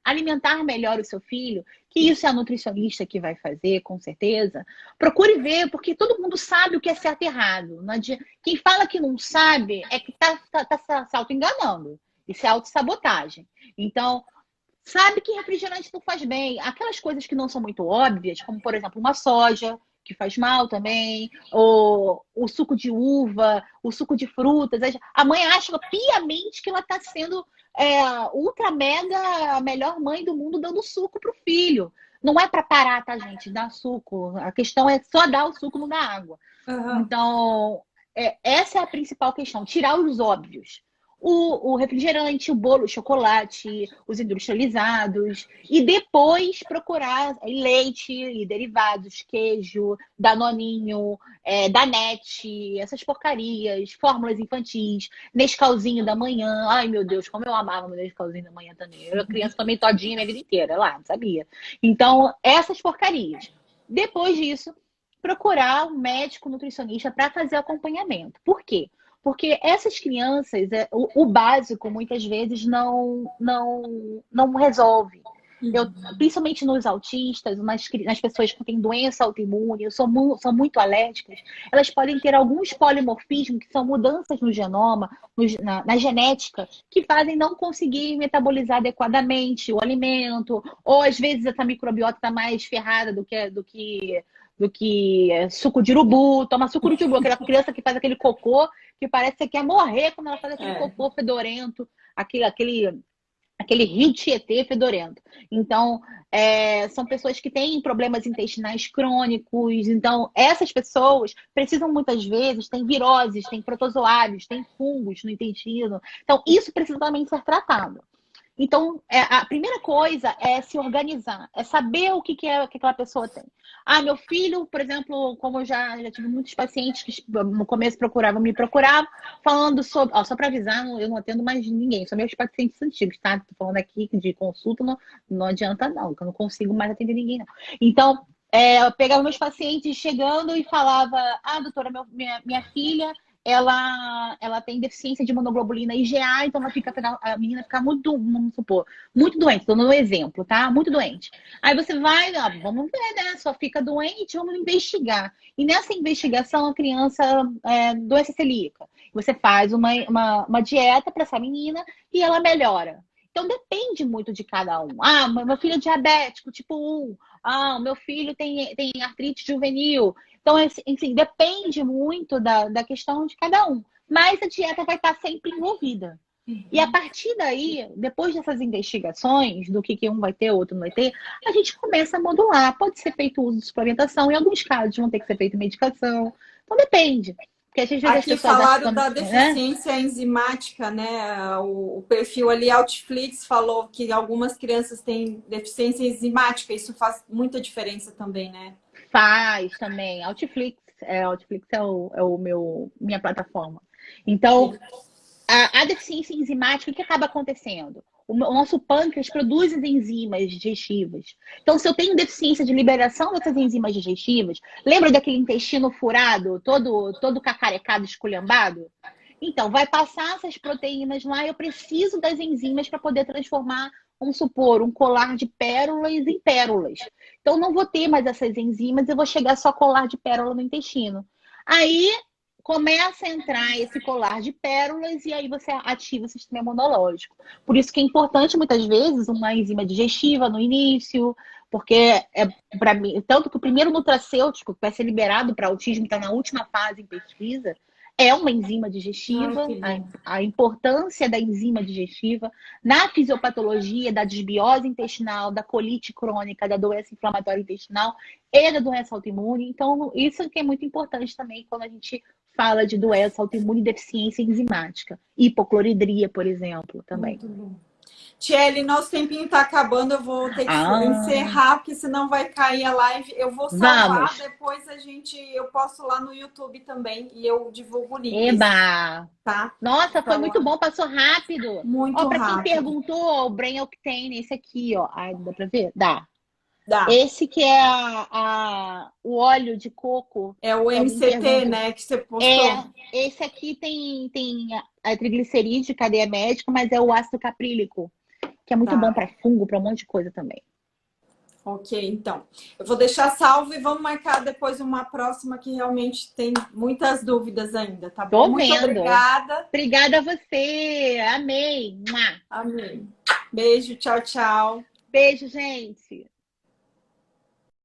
alimentar melhor o seu filho, que isso é a nutricionista que vai fazer, com certeza, procure ver, porque todo mundo sabe o que é certo e errado. Quem fala que não sabe é que está se auto-enganando. Isso é autossabotagem. Então, sabe que refrigerante não faz bem. Aquelas coisas que não são muito óbvias, como, por exemplo, uma soja, que faz mal também, ou o suco de uva, o suco de frutas. A mãe acha piamente que ela está sendo ultra mega a melhor mãe do mundo dando suco para o filho. Não é para parar, tá, gente? Dar suco. A questão é só dar o suco, não dar água. Uhum. Então, essa é a principal questão. Tirar os óbvios. O refrigerante, o bolo, o chocolate, os industrializados, e depois procurar leite e derivados, queijo, danoninho, Danete, essas porcarias, fórmulas infantis, Nescauzinho da manhã. Ai, meu Deus, como eu amava meu Nescauzinho da manhã também. Eu era criança também todinha minha vida inteira, lá, não sabia. Então, essas porcarias. Depois disso, procurar um médico nutricionista para fazer acompanhamento. Por quê? Porque essas crianças, o básico, muitas vezes, não resolve. Principalmente nos autistas, nas pessoas que têm doença autoimune, são muito alérgicas, elas podem ter alguns polimorfismos, que são mudanças no genoma, na genética, que fazem não conseguir metabolizar adequadamente o alimento, ou às vezes essa microbiota está mais ferrada do que suco de urubu, toma suco de urubu, aquela criança que faz aquele cocô que parece que quer morrer quando ela faz aquele cocô fedorento, aquele aquele rio Tietê fedorento. Então, são pessoas que têm problemas intestinais crônicos. Então, essas pessoas precisam muitas vezes, têm viroses, têm protozoários, têm fungos no intestino. Então, isso precisa também ser tratado. Então, a primeira coisa é se organizar, é saber o que é que aquela pessoa tem. Ah, meu filho, por exemplo, como eu já tive muitos pacientes que no começo me procuravam, falando sobre. Ó, só para avisar, eu não atendo mais ninguém, são meus pacientes antigos, tá? Tô falando aqui de consulta, não adianta, não, que eu não consigo mais atender ninguém, não. Então, eu pegava meus pacientes chegando e falava: Ah, doutora, minha filha ela tem deficiência de imunoglobulina IgA, então a menina fica muito, vamos supor, muito doente. Estou dando um exemplo, tá? Muito doente. Aí você vai, vamos ver, né? Só fica doente, vamos investigar. E nessa investigação, a criança doença celíaca. Você faz uma dieta para essa menina e ela melhora. Então depende muito de cada um. Ah, meu filho é diabético, tipo 1. Ah, o meu filho tem artrite juvenil. Então, assim, depende muito da questão de cada um. Mas a dieta vai estar sempre envolvida. E a partir daí, depois dessas investigações, do que um vai ter, o outro não vai ter, a gente começa a modular. Pode ser feito uso de suplementação, em alguns casos vão ter que ser feito medicação. Então, depende. Porque às vezes as Aqui pessoas falaram acham, da né? deficiência enzimática, né? O perfil ali, Outflix, falou que algumas crianças têm deficiência enzimática. Isso faz muita diferença também, né? Faz também. Outflix minha plataforma. Então, a deficiência enzimática, o que acaba acontecendo? O nosso pâncreas produz as enzimas digestivas. Então, se eu tenho deficiência de liberação dessas enzimas digestivas, lembra daquele intestino furado, todo cacarecado, esculhambado? Então, vai passar essas proteínas lá, eu preciso das enzimas para poder transformar, vamos supor, um colar de pérolas em pérolas. Então, não vou ter mais essas enzimas, eu vou chegar só a colar de pérola no intestino. Aí começa a entrar esse colar de pérolas e aí você ativa o sistema imunológico. Por isso que é importante, muitas vezes, uma enzima digestiva no início, porque para mim, tanto que o primeiro nutracêutico que vai ser liberado para autismo, está na última fase em pesquisa, é uma enzima Ai, digestiva, que bom. a importância da enzima digestiva na fisiopatologia da desbiose intestinal, da colite crônica, da doença inflamatória intestinal e da doença autoimune. Então, isso que é muito importante também quando a gente fala de doença autoimune e deficiência enzimática. Hipocloridria, por exemplo, também. Muito bom. Tiele, nosso tempinho está acabando, eu vou ter que Ah, encerrar, porque senão vai cair a live. Eu vou salvar, vamos! depois eu posto lá no YouTube também e eu divulgo o link, Eba! tá? Nossa, foi muito Então, bom, passou rápido. Ó, muito para quem rápido. perguntou, ó, o Brain Octane, esse aqui, ó. Ai, dá pra ver? Dá. Dá. Esse que é o óleo de coco, É o que alguém MCT, pergunta. né, que você postou. Esse aqui tem a triglicerídeo de cadeia médica, mas é o ácido caprílico, que é muito bom Tá. para fungo, para um monte de coisa também. Ok, então. Eu vou deixar salvo e vamos marcar depois uma próxima que realmente tem muitas dúvidas ainda, tá bom? Tô Muito vendo. obrigada. Obrigada a você. Amei. Mua. Amém. Beijo, tchau, tchau. Beijo, gente.